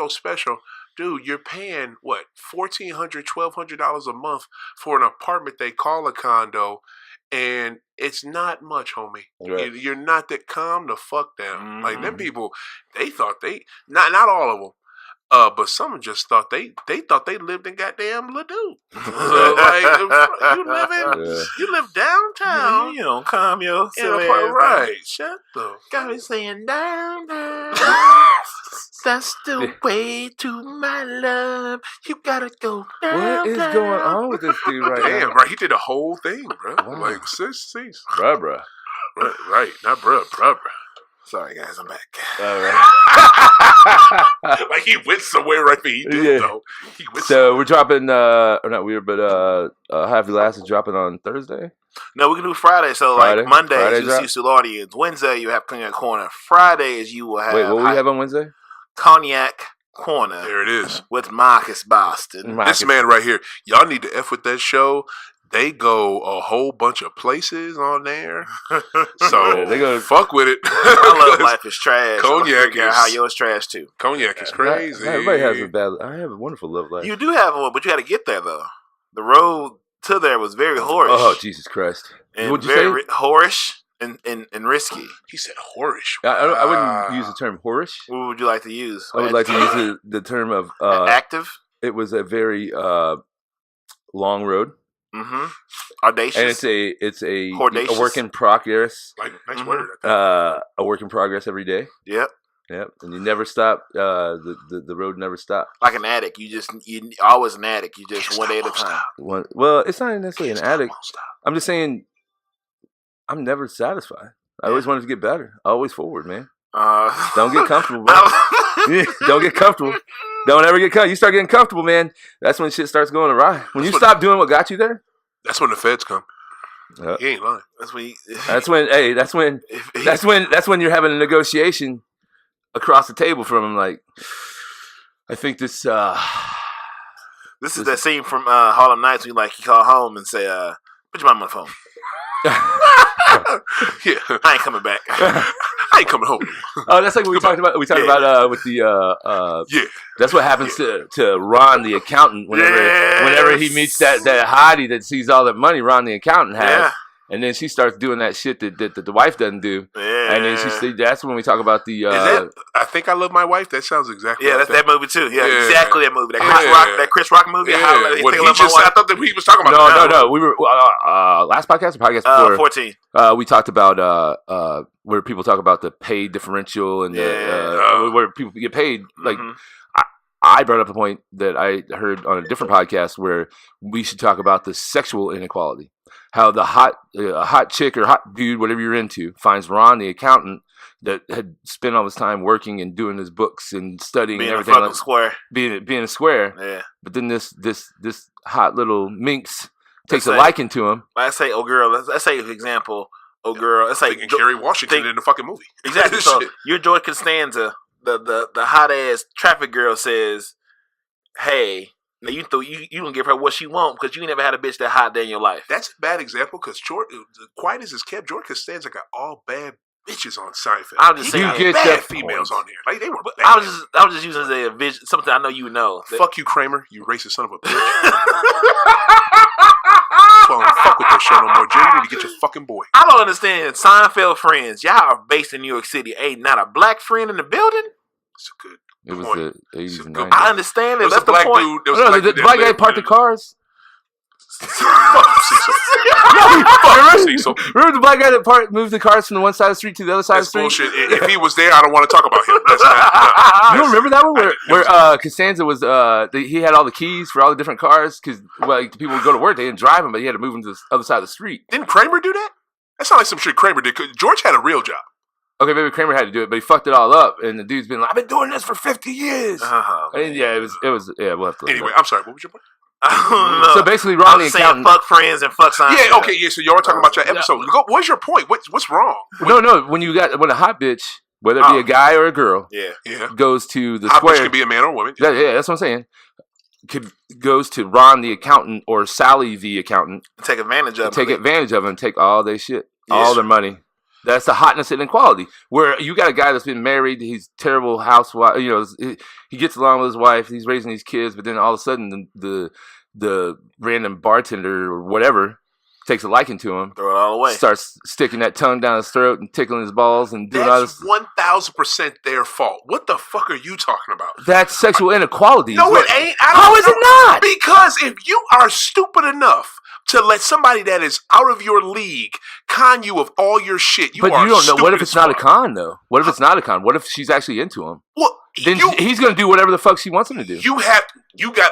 special. Dude, you're paying what, $1,400, $1,200 a month for an apartment they call a condo. And it's not much, homie. Right. You're not that calm the fuck down. Mm-hmm. Like them people, they thought not all of them, but some just thought they thought they lived in goddamn Ladue. You live downtown. You don't calm yourself. Right. Shut the. Got me saying downtown. That's the way to my love. You gotta go down. What is going on with this dude right now? Damn, right. He did the whole thing, bro. Wow. Like, sis. Bruh. Right. Not bruh. Sorry, guys. I'm back. All right. Like, he went somewhere right there. He did, though. We're dropping, Happy Last is dropping on Thursday? No, we can do Friday. So, like, Mondays, you see Soulardians. Wednesday, you have Cognac Corner. Fridays, you will have... Wait, what we have on Wednesday? Cognac Corner. There it is. With Marcus Boston. This man right here. Y'all need to F with that show. They go a whole bunch of places on there. So they go fuck with it. I love Life is Trash. Cognac is... how yours trash, too. Cognac is crazy. Everybody has I have a wonderful love life. You do have one, but you got to get there, though. The road to there was very whorish. Oh, Jesus Christ. And what'd you say? Whorish. and risky. He said whorish. I wouldn't use the term whorish. What would you like to use? I would like to use the term of active. It was a very long road. Mm-hmm. Audacious. And it's a work in progress. Like nice word. A work in progress every day. Yep. And you never stop. The road never stops. Like an addict, you always an addict. You just one day at a time. Well, it's not necessarily an addict. I'm just saying, I'm never satisfied. I always wanted to get better. Always forward, man. Don't get comfortable, bro. Don't get comfortable. Don't ever get comfortable. You start getting comfortable, man. That's when shit starts going awry. When you stop doing what got you there. That's when the feds come. He ain't lying. That's when you're having a negotiation across the table from him. Like, I think this. This is that scene from Harlem Nights when you call home and say, "Put your mom on the phone." Yeah, I ain't coming back. I ain't coming home. Oh, that's like what we talked about. We talked about with the. Yeah. That's what happens to Ron, the accountant, whenever he meets that hottie that sees all that money Ron, the accountant, has. Yeah. And then she starts doing that shit that the wife doesn't do. Yeah. And then that's when we talk about the... I Think I Love My Wife? That sounds exactly like that movie too. Yeah, exactly that movie. That Chris Rock movie? Yeah. I thought that he was talking about No. We were... last podcast or podcast before? 14. We talked about where people talk about the pay differential and where people get paid. Like, I brought up a point that I heard on a different podcast where we should talk about the sexual inequality. How the hot chick or hot dude, whatever you're into, finds Ron, the accountant, that had spent all his time working and doing his books and studying being everything. Being a square. Being a square. Yeah. But then this hot little minx takes a liking to him. Let's say, let's say, for example, let's say Kerry Washington in the fucking movie. Exactly. So your George Costanza, the hot ass traffic girl says, "Hey, now you don't give her what she want because you never had a bitch that hot day in your life." That's a bad example because quiet as it's kept, George Costanza got all bad bitches on Seinfeld. I'm just saying, you get bad females on here. Like they were. Bad. I was just using as a vision, something I know you know. Fuck you, Kramer. You racist son of a bitch. Fuck with that show no more, Jay. You need to get your fucking boy. I don't understand. Seinfeld friends, y'all are based in New York City. Ain't not a black friend in the building. It's a good. It was the 80s and 90s. I understand it. That's the black point. Dude, the black guy parked the cars. Fuck Cecil. Cecil. Remember the black guy that moved the cars from the one side of the street to the other side of the street? Bullshit. If he was there, I don't want to talk about him. That's not. You don't remember that one where Costanza was? He had all the keys for all the different cars because people would go to work, they didn't drive him, but he had to move them to the other side of the street. Didn't Kramer do that? That sounds like some shit Kramer did. George had a real job. Okay, maybe Kramer had to do it, but he fucked it all up, and the dude's been like, "I've been doing this for 50 years." And yeah, it was. Yeah, we'll have to. Anyway, I'm sorry. What was your point? So basically, Ron the accountant. Fuck friends and fuck Seinfeld. Yeah, okay, yeah. So y'all were talking about your episode. What's your point? What's wrong? No. When a hot bitch, whether it be a guy or a girl, goes to the square. Hot bitch could be a man or a woman. Yeah, that's what I'm saying. Goes to Ron the accountant or Sally the accountant. Take advantage of them and take all their shit, all their money. That's the hotness and inequality. Where you got a guy that's been married, he's terrible housewife. He gets along with his wife, he's raising these kids, but then all of a sudden the random bartender or whatever takes a liking to him. Throw it all away. Starts sticking that tongue down his throat and tickling his balls and doing all this. That's 1,000% their fault. What the fuck are you talking about? That's sexual inequality. No, it ain't. How is it not? Because if you are stupid enough to let somebody that is out of your league con you of all your shit, but you don't know. What if it's not a con, though? What if it's not a con? What if she's actually into him? Well, then he's going to do whatever the fuck she wants him to do.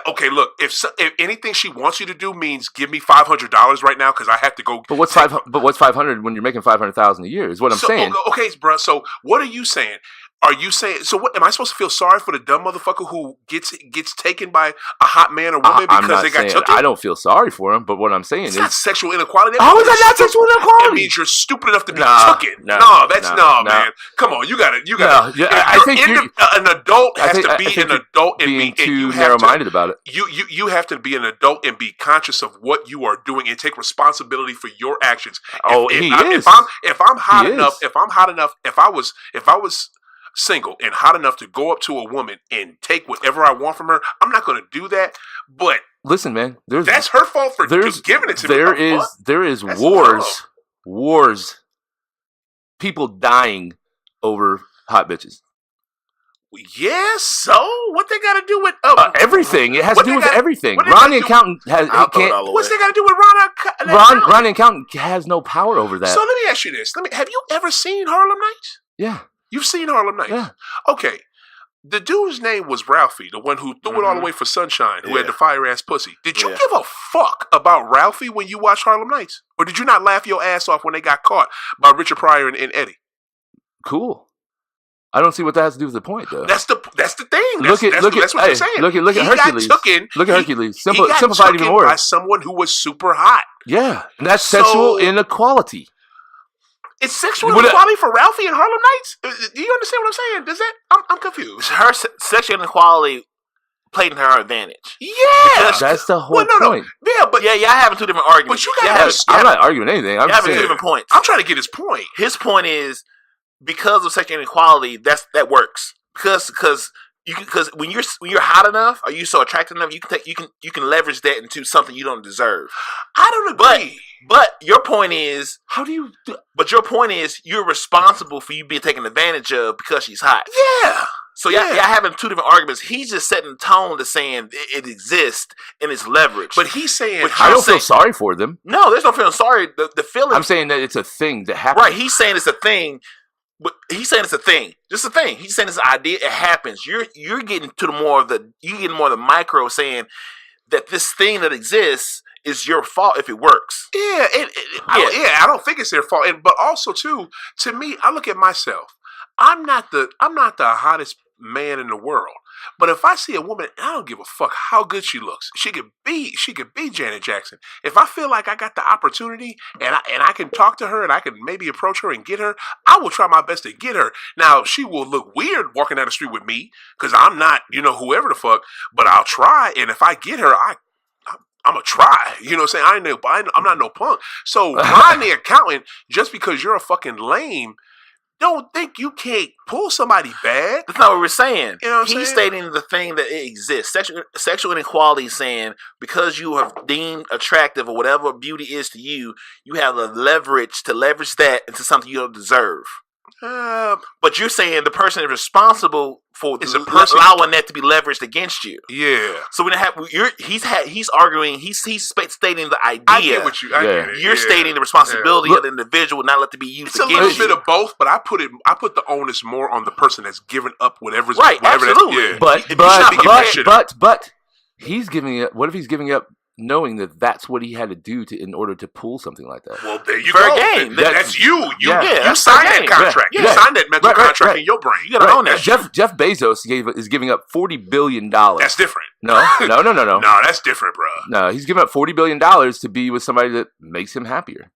Okay, look, if anything she wants you to do means give me $500 right now because I have to go. But what's $500 when you're making $500,000 a year? Is what I'm saying. Okay, bro. So what are you saying? Are you saying so? What am I supposed to feel sorry for the dumb motherfucker who gets taken by a hot man or woman because they got taken? I don't feel sorry for him, but what I'm saying is not sexual inequality. How is that not sexual inequality? It means you're stupid enough to be taken. Man. Come on, you got it. I think an adult has to be an adult and being too narrow-minded about it. You have to be an adult and be conscious of what you are doing and take responsibility for your actions. If I'm hot enough, if I was single and hot enough to go up to a woman and take whatever I want from her, I'm not going to do that. But listen, man, that's her fault for just giving it to me. There is wars people dying over hot bitches. Yeah, so what they got to do with everything? It has to do with everything. Ronnie Accountant has. What's they got to do with Ronnie Accountant has no power over that. So let me ask you this: have you ever seen Harlem Nights? Yeah, you've seen Harlem Nights. Yeah. Okay. The dude's name was Ralphie, the one who threw it all away for Sunshine, who had the fire ass pussy. Did you give a fuck about Ralphie when you watched Harlem Nights, or did you not laugh your ass off when they got caught by Richard Pryor and Eddie? Cool. I don't see what that has to do with the point, though. That's the thing. Look at what I'm saying. Look at Hercules. Look at Hercules. Simplified even more. By someone who was super hot. Yeah, and that's sexual inequality. It's sexual inequality for Ralphie and Harlem Nights? Do you understand what I'm saying? Does that? I'm confused. Her sexual inequality played in her advantage. Yeah, that's the whole point. Yeah, but y'all having two different arguments. But you got I'm not arguing anything. I'm having two different points. I'm trying to get his point. His point is because of sexual inequality, that works because when you're hot enough or you so attractive enough, you can leverage that into something you don't deserve. I don't agree. But your point is, But your point is you're responsible for you being taken advantage of because she's hot. Yeah. So y'all having two different arguments. He's just setting the tone to saying it exists and it's leverage. But he's saying, I don't feel sorry for them. No, there's no feeling sorry. The feeling. I'm saying that it's a thing that happens. Right. He's saying it's a thing. But he's saying it's a thing. Just a thing. He's saying it's an idea. It happens. You're getting to more of the micro, saying that this thing that exists is your fault if it works. Yeah, I don't think it's their fault. But also too, to me, I look at myself. I'm not the hottest man in the world. But if I see a woman, I don't give a fuck how good she looks. She could be Janet Jackson. If I feel like I got the opportunity and I can talk to her and I can maybe approach her and get her, I will try my best to get her. Now, she will look weird walking down the street with me because I'm not, whoever the fuck, but I'll try. And if I get her, I'm going to try. You know what I'm saying? I'm not no punk. So, Ron the accountant, just because you're a fucking lame, don't think you can't pull somebody bad. That's not what we're saying. You know what I'm He's saying? stating the thing that it exists. Sexual inequality is saying because you have deemed attractive or whatever beauty is to you, you have the leverage to leverage that into something you don't deserve. But you're saying the person is responsible for allowing that to be leveraged against you. Yeah. So we don't have. He's arguing. He's stating the idea. I get what you. I get it. You're stating the responsibility of the individual, not let it be used against you. It's a little bit of both, but I put the onus more on the person that's given up whatever's right. Absolutely. But he's giving up. What if he's giving up? Knowing that that's what he had to do in order to pull something like that. Well, there you go. Game. That's you. You signed that contract. You signed that mental contract in your brain. You got to own that. Jeff Bezos is giving up $40 billion. That's different. No. No, that's different, bro. No, he's giving up $40 billion to be with somebody that makes him happier.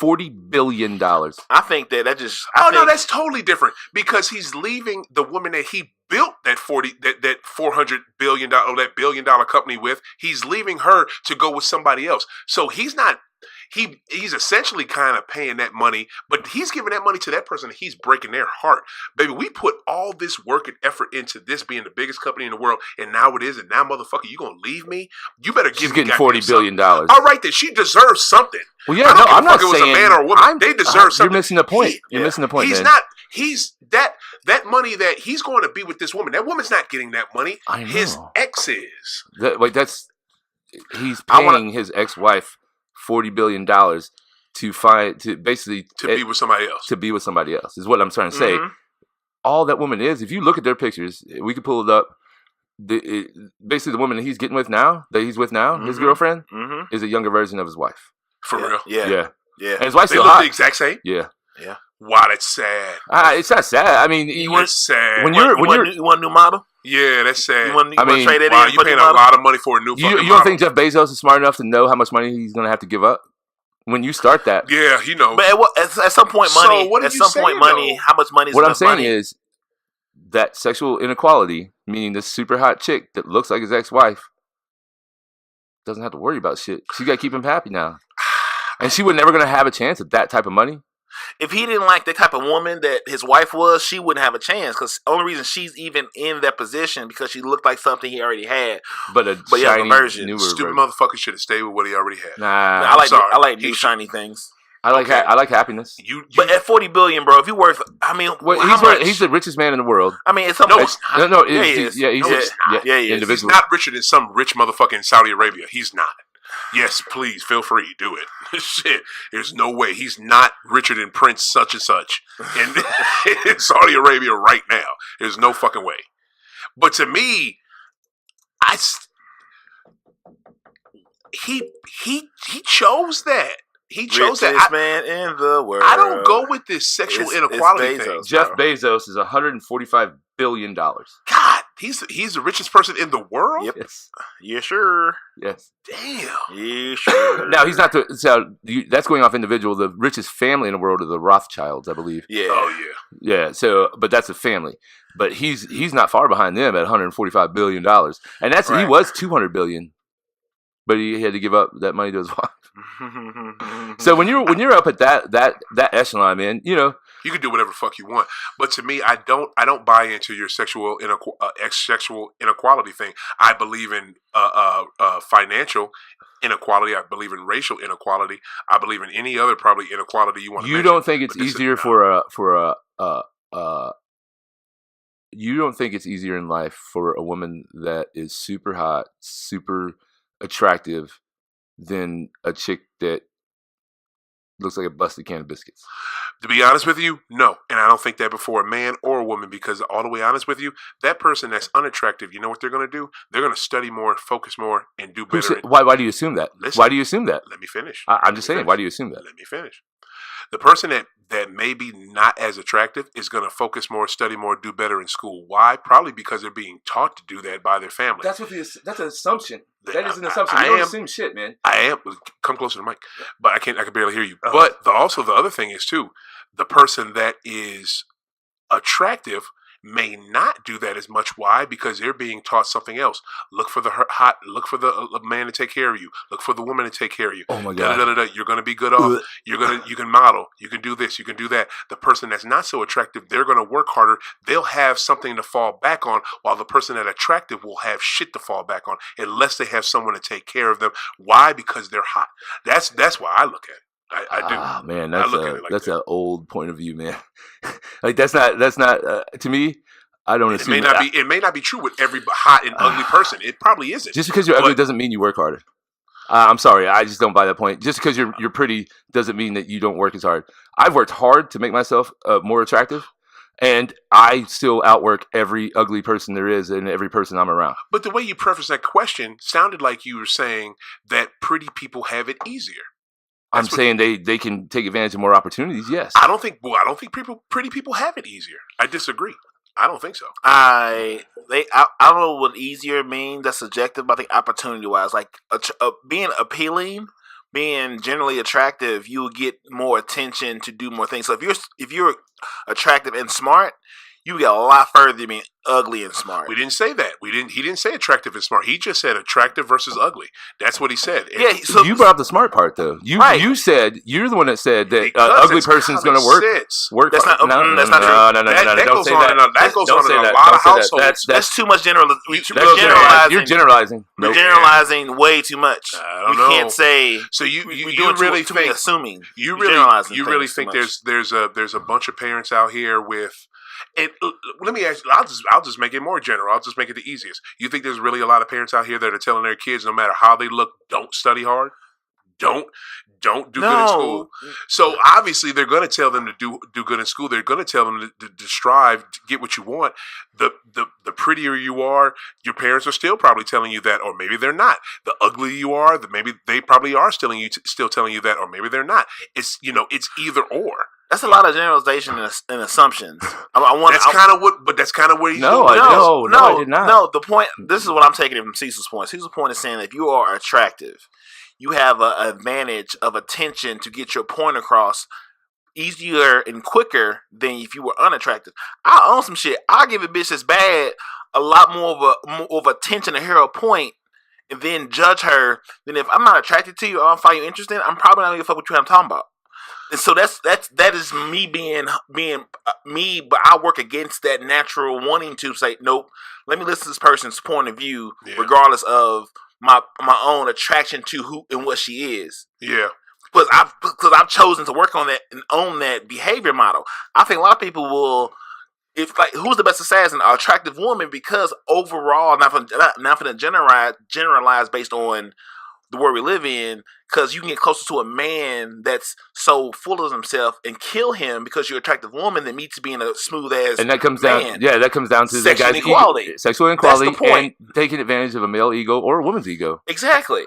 $40 billion. I think that just. No, that's totally different because he's leaving the woman that he built that $400 billion that $1 billion company with. He's leaving her to go with somebody else. So he's not. He's essentially kind of paying that money, but he's giving that money to that person. And he's breaking their heart, baby. We put all this work and effort into this being the biggest company in the world, and now it is. And now, motherfucker, you gonna leave me? You better give me. She's getting $40 billion. All right, then she deserves something. Well, yeah, I'm not saying it was a man or a woman. They deserve something. You're missing the point. You're missing the point. He's not. He's that money that he's going to be with this woman. That woman's not getting that money. I know. His ex is. He's paying his ex-wife $40 billion to be with somebody else. To be with somebody else is what I'm trying to say. Mm-hmm. All that woman is, if you look at their pictures, we can pull it up. Basically, the woman that he's with now, mm-hmm. his girlfriend, mm-hmm. is a younger version of his wife. For real? Yeah. And his wife's they still look hot. the exact same? Yeah. Wow, that's sad. It's not sad. I mean, it's sad. You want a new model? Yeah, that's sad. You want to trade that in? You're paying a lot of money for a new fucking model. You don't think Jeff Bezos is smart enough to know how much money he's going to have to give up? When you start that. Yeah, But at some point, money. So how much money is what I'm saying money? is that sexual inequality, meaning this super hot chick that looks like his ex-wife, doesn't have to worry about shit. She's got to keep him happy now. And she was never going to have a chance at that type of money. If he didn't like the type of woman that his wife was, she wouldn't have a chance. Because the only reason she's even in that position because she looked like something he already had. But shiny, version. Stupid motherfucker should have stayed with what he already had. Nah, I like new shiny things. I like happiness. But at $40 billion, bro, if you're worth, I mean, he's the richest man in the world. I mean, it's no, he is. Yeah, he is. He's not richer than some rich motherfucker in Saudi Arabia. He's not. Yes, please feel free, do it. Shit, there's no way he's not richer than Prince such and such in Saudi Arabia right now. There's no fucking way. But to me, he chose that. He chose richest man in the world. I don't go with this sexual inequality thing. Jeff Bezos is $145 billion. God, he's the richest person in the world? Yep. Yes. Yeah, sure. Yes. Damn. Yeah, sure. Now, he's not that's going off individual. The richest family in the world are the Rothschilds, I believe. Yeah. Oh, yeah. Yeah, so, but that's a family. But he's not far behind them at $145 billion. And he was $200 billion. But he had to give up that money to his wife. So when you're up at that echelon, man, you know, you can do whatever the fuck you want. But to me, I don't buy into your sexual inequality thing. I believe in financial inequality. I believe in racial inequality. I believe in any other probably inequality you want to. You don't think it's easier you don't think it's easier in life for a woman that is super hot, super attractive than a chick that looks like a busted can of biscuits? To be honest with you, no. And I don't think that before a man or a woman, because all the way honest with you, that person that's unattractive, you know what they're going to do? They're going to study more, focus more, and do better. Why do you assume that? Listen, why do you assume that? Let me finish. I'm just saying, why do you assume that? Let me finish. The person that may be not as attractive is going to focus more, study more, do better in school. Why? Probably because they're being taught to do that by their family. That's an assumption. That is an assumption. You don't assume shit, man. I am. Come closer to the mic. But I can barely hear you. But also the other thing is too, the person that is attractive may not do that as much. Why? Because they're being taught something else. Look for the man to take care of you. Look for the woman to take care of you. Oh my God. You're going to be good off. You can model. You can do this. You can do that. The person that's not so attractive, they're going to work harder. They'll have something to fall back on, while the person that's attractive will have shit to fall back on unless they have someone to take care of them. Why? Because they're hot. That's why I look at it. I do. Ah, man, that's an old point of view, man. Like that's not to me. I don't assume it may not be true with every hot and ugly person. It probably isn't. Just because you're ugly doesn't mean you work harder. I'm sorry, I just don't buy that point. Just because you're pretty doesn't mean that you don't work as hard. I've worked hard to make myself more attractive, and I still outwork every ugly person there is and every person I'm around. But the way you prefaced that question sounded like you were saying that pretty people have it easier. I'm saying they can take advantage of more opportunities. Yes. I don't think pretty people have it easier. I disagree. I don't think so. I don't know what easier means. That's subjective. But I think opportunity wise, like being appealing, being generally attractive, you will get more attention to do more things. So if you're attractive and smart, you get a lot further than being ugly and smart. We didn't say that. He didn't say attractive and smart. He just said attractive versus ugly. That's what he said. Yeah. So you brought up the smart part though. You said you're the one that said that ugly person's going to work. That's not true. No. That goes on in a lot of households. That's too much generalizing. You're generalizing. You're generalizing way too much. I don't know. Can't say. So you really think assuming. You really think there's a bunch of parents out here with. And let me ask you, I'll just make it more general. I'll just make it the easiest. You think there's really a lot of parents out here that are telling their kids, no matter how they look, don't study hard? Don't do good in school? So obviously they're going to tell them to do good in school. They're going to tell them to strive to get what you want. The prettier you are, your parents are still probably telling you that, or maybe they're not. The uglier you are, maybe they probably are still telling you that, or maybe they're not. It's either or. That's a lot of generalization and assumptions. That's kind of where he's No, going. I did not. No, the point. This is what I'm taking it from Cecil's point. Cecil's point is saying that if you are attractive, you have an advantage of attention to get your point across easier and quicker than if you were unattractive. I own some shit. I'll give a bitch that's bad a lot more of attention to hear her point and then judge her than if I'm not attracted to you or I don't find you interesting. I'm probably not gonna fuck with you. I'm talking about. And so that is me being me, but I work against that natural wanting to say, nope, let me listen to this person's point of view, regardless of my own attraction to who and what she is. Yeah. because I've chosen to work on that and own that behavior model. I think a lot of people will. If like who's the best assassin? An attractive woman, because overall, not for the generalize based on the world we live in, because you can get closer to a man that's so full of himself and kill him because you're an attractive woman than me to being a smooth ass. And that comes man. down, that comes down to sexual inequality, sexual inequality, and taking advantage of a male ego or a woman's ego. Exactly.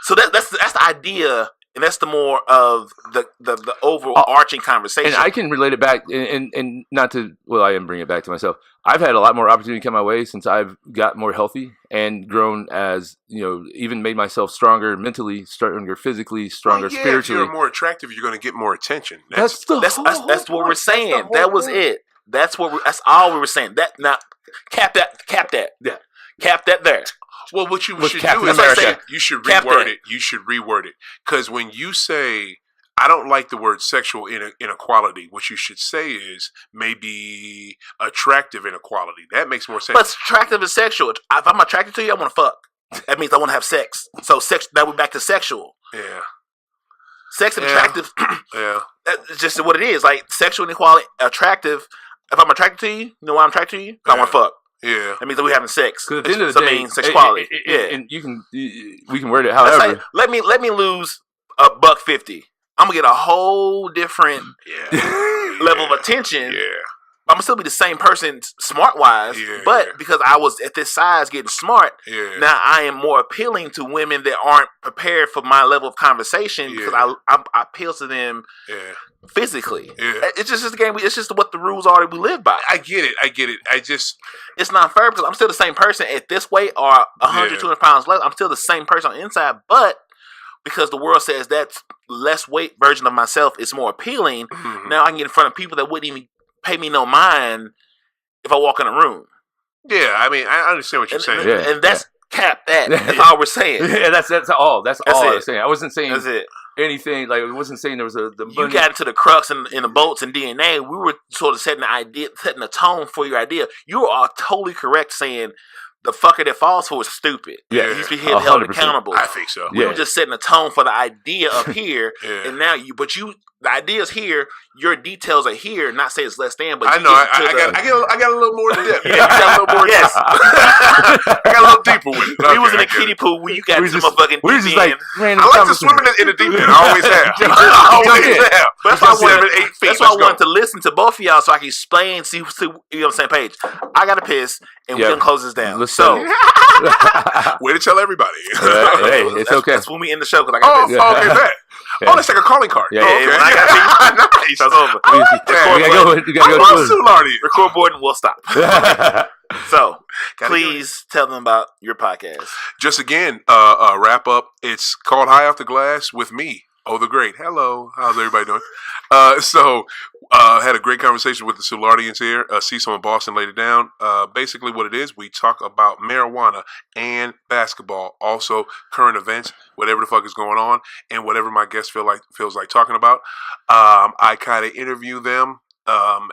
So that's the idea. And that's the more of the overarching conversation. And I can relate it back, and not to, well, I am bringing it back to myself. I've had a lot more opportunity come my way since I've got more healthy and grown as, even made myself stronger mentally, stronger physically, stronger spiritually. If you're more attractive, you're going to get more attention. That's what we're saying. That was it. That's all we were saying. That now, cap that. Yeah. Cap that there. Well, what you should do is you should reword it. You should reword it. Because when you say, I don't like the word sexual inequality, what you should say is maybe attractive inequality. That makes more sense. But attractive is sexual. If I'm attracted to you, I want to fuck. That means I want to have sex. So that we're back to sexual. Yeah. Sex and attractive. Yeah. That's just what it is. Like sexual inequality, attractive. If I'm attracted to you, you know why I'm attracted to you? I want to fuck. Yeah, that means that we're having sex. Because at the end of the day, sexuality. And we can word it however. Like, let me lose $150. I'm gonna get a whole different level of attention. Yeah, I'm gonna still be the same person, smart wise. But because I was at this size getting smart, now I am more appealing to women that aren't prepared for my level of conversation because I appeal to them. Physically, it's just the game. It's just what the rules are that we live by. I get it. It's not fair because I'm still the same person at this weight or 100, 200 pounds less. I'm still the same person on the inside, but because the world says that less weight version of myself is more appealing, now I can get in front of people that wouldn't even pay me no mind if I walk in a room. Yeah, I mean, I understand what you're saying, and that's cap that. That's all we're saying. That's all. That's all I was saying. I wasn't saying that's it. Anything like it wasn't saying there was you got into the crux in the bolts and DNA. We were sort of setting the tone for your idea. You are totally correct saying the fucker that falls for is stupid. Yeah, he needs to be held accountable. I think so. We were just setting the tone for the idea up here, and now the idea's here. Your details are here. Not saying it's less than, but I know I got a little more to dip. You got a little more. Yes, I got a little deeper with it. We was in a kiddie pool when you got some motherfucking. We were just like I like to swim in the deep end. I always have. That's why I wanted to listen to both of y'all so I can explain. See, you're on the same page. I got to piss, and we're gonna close this down. So, way to tell everybody. Hey, it's okay. That's when we end the show because I got to piss. Okay, bet. Oh, let's take a calling card. Yeah, okay. When I got to pee, nice. That's over. We gotta go. Soulardians. Record board and we'll stop. So, please tell them about your podcast. Just again, wrap up. It's called High Off the Glass with me, the Great. Hello, how's everybody doing? Had a great conversation with the Soulardians here. Cecil in Boston laid it down. Basically what it is, we talk about marijuana and basketball, also current events, whatever the fuck is going on, and whatever my guest feels like talking about. I kind of interview them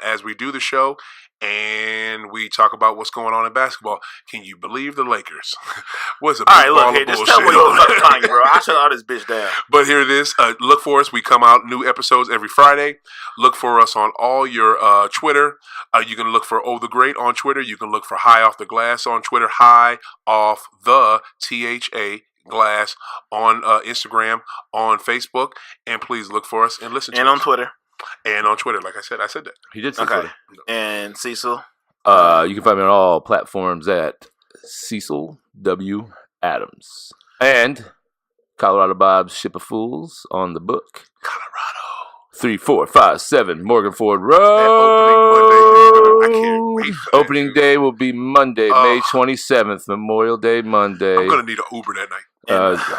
as we do the show, and we talk about what's going on in basketball. Can you believe the Lakers? Was a big all right, look, hey, just tell me what's up, bro. I'll shut all this bitch down. But here it is. Look for us. We come out new episodes every Friday. Look for us on all your Twitter. You can look for the Great on Twitter. You can look for High Off the Glass on Twitter. High Off the THA Glass on Instagram, on Facebook, and please look for us and listen to us. And on Twitter. And on Twitter, like I said that. He did say Twitter. And Cecil? You can find me on all platforms at Cecil W. Adams. And Colorado Bob's Ship of Fools on the book. Colorado. 3457 Morganford Rd. I can't wait for Opening day will be Monday, May 27th, Memorial Day Monday. I'm going to need an Uber that night.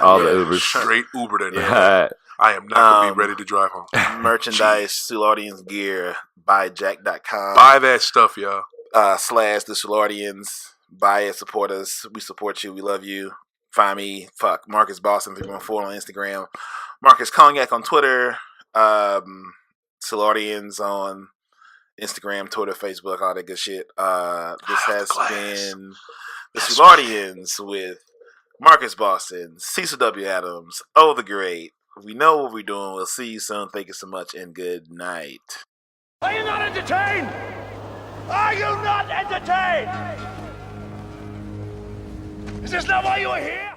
All the Ubers. Straight Uber that night. I am not going to be ready to drive home. Merchandise, Soulardians gear, buyjack.com. Buy that stuff, y'all. / the Soulardians. Buy it, support us. We support you. We love you. Find me, Marcus Boston 314 on Instagram. Marcus Cognac on Twitter. Soulardians on Instagram, Twitter, Facebook, all that good shit. This has been the Soulardians with Marcus Boston, Cecil W. Adams, the Great. We know what we're doing. We'll see you soon. Thank you so much, and good night. Are you not entertained? Are you not entertained? Is this not why you are here?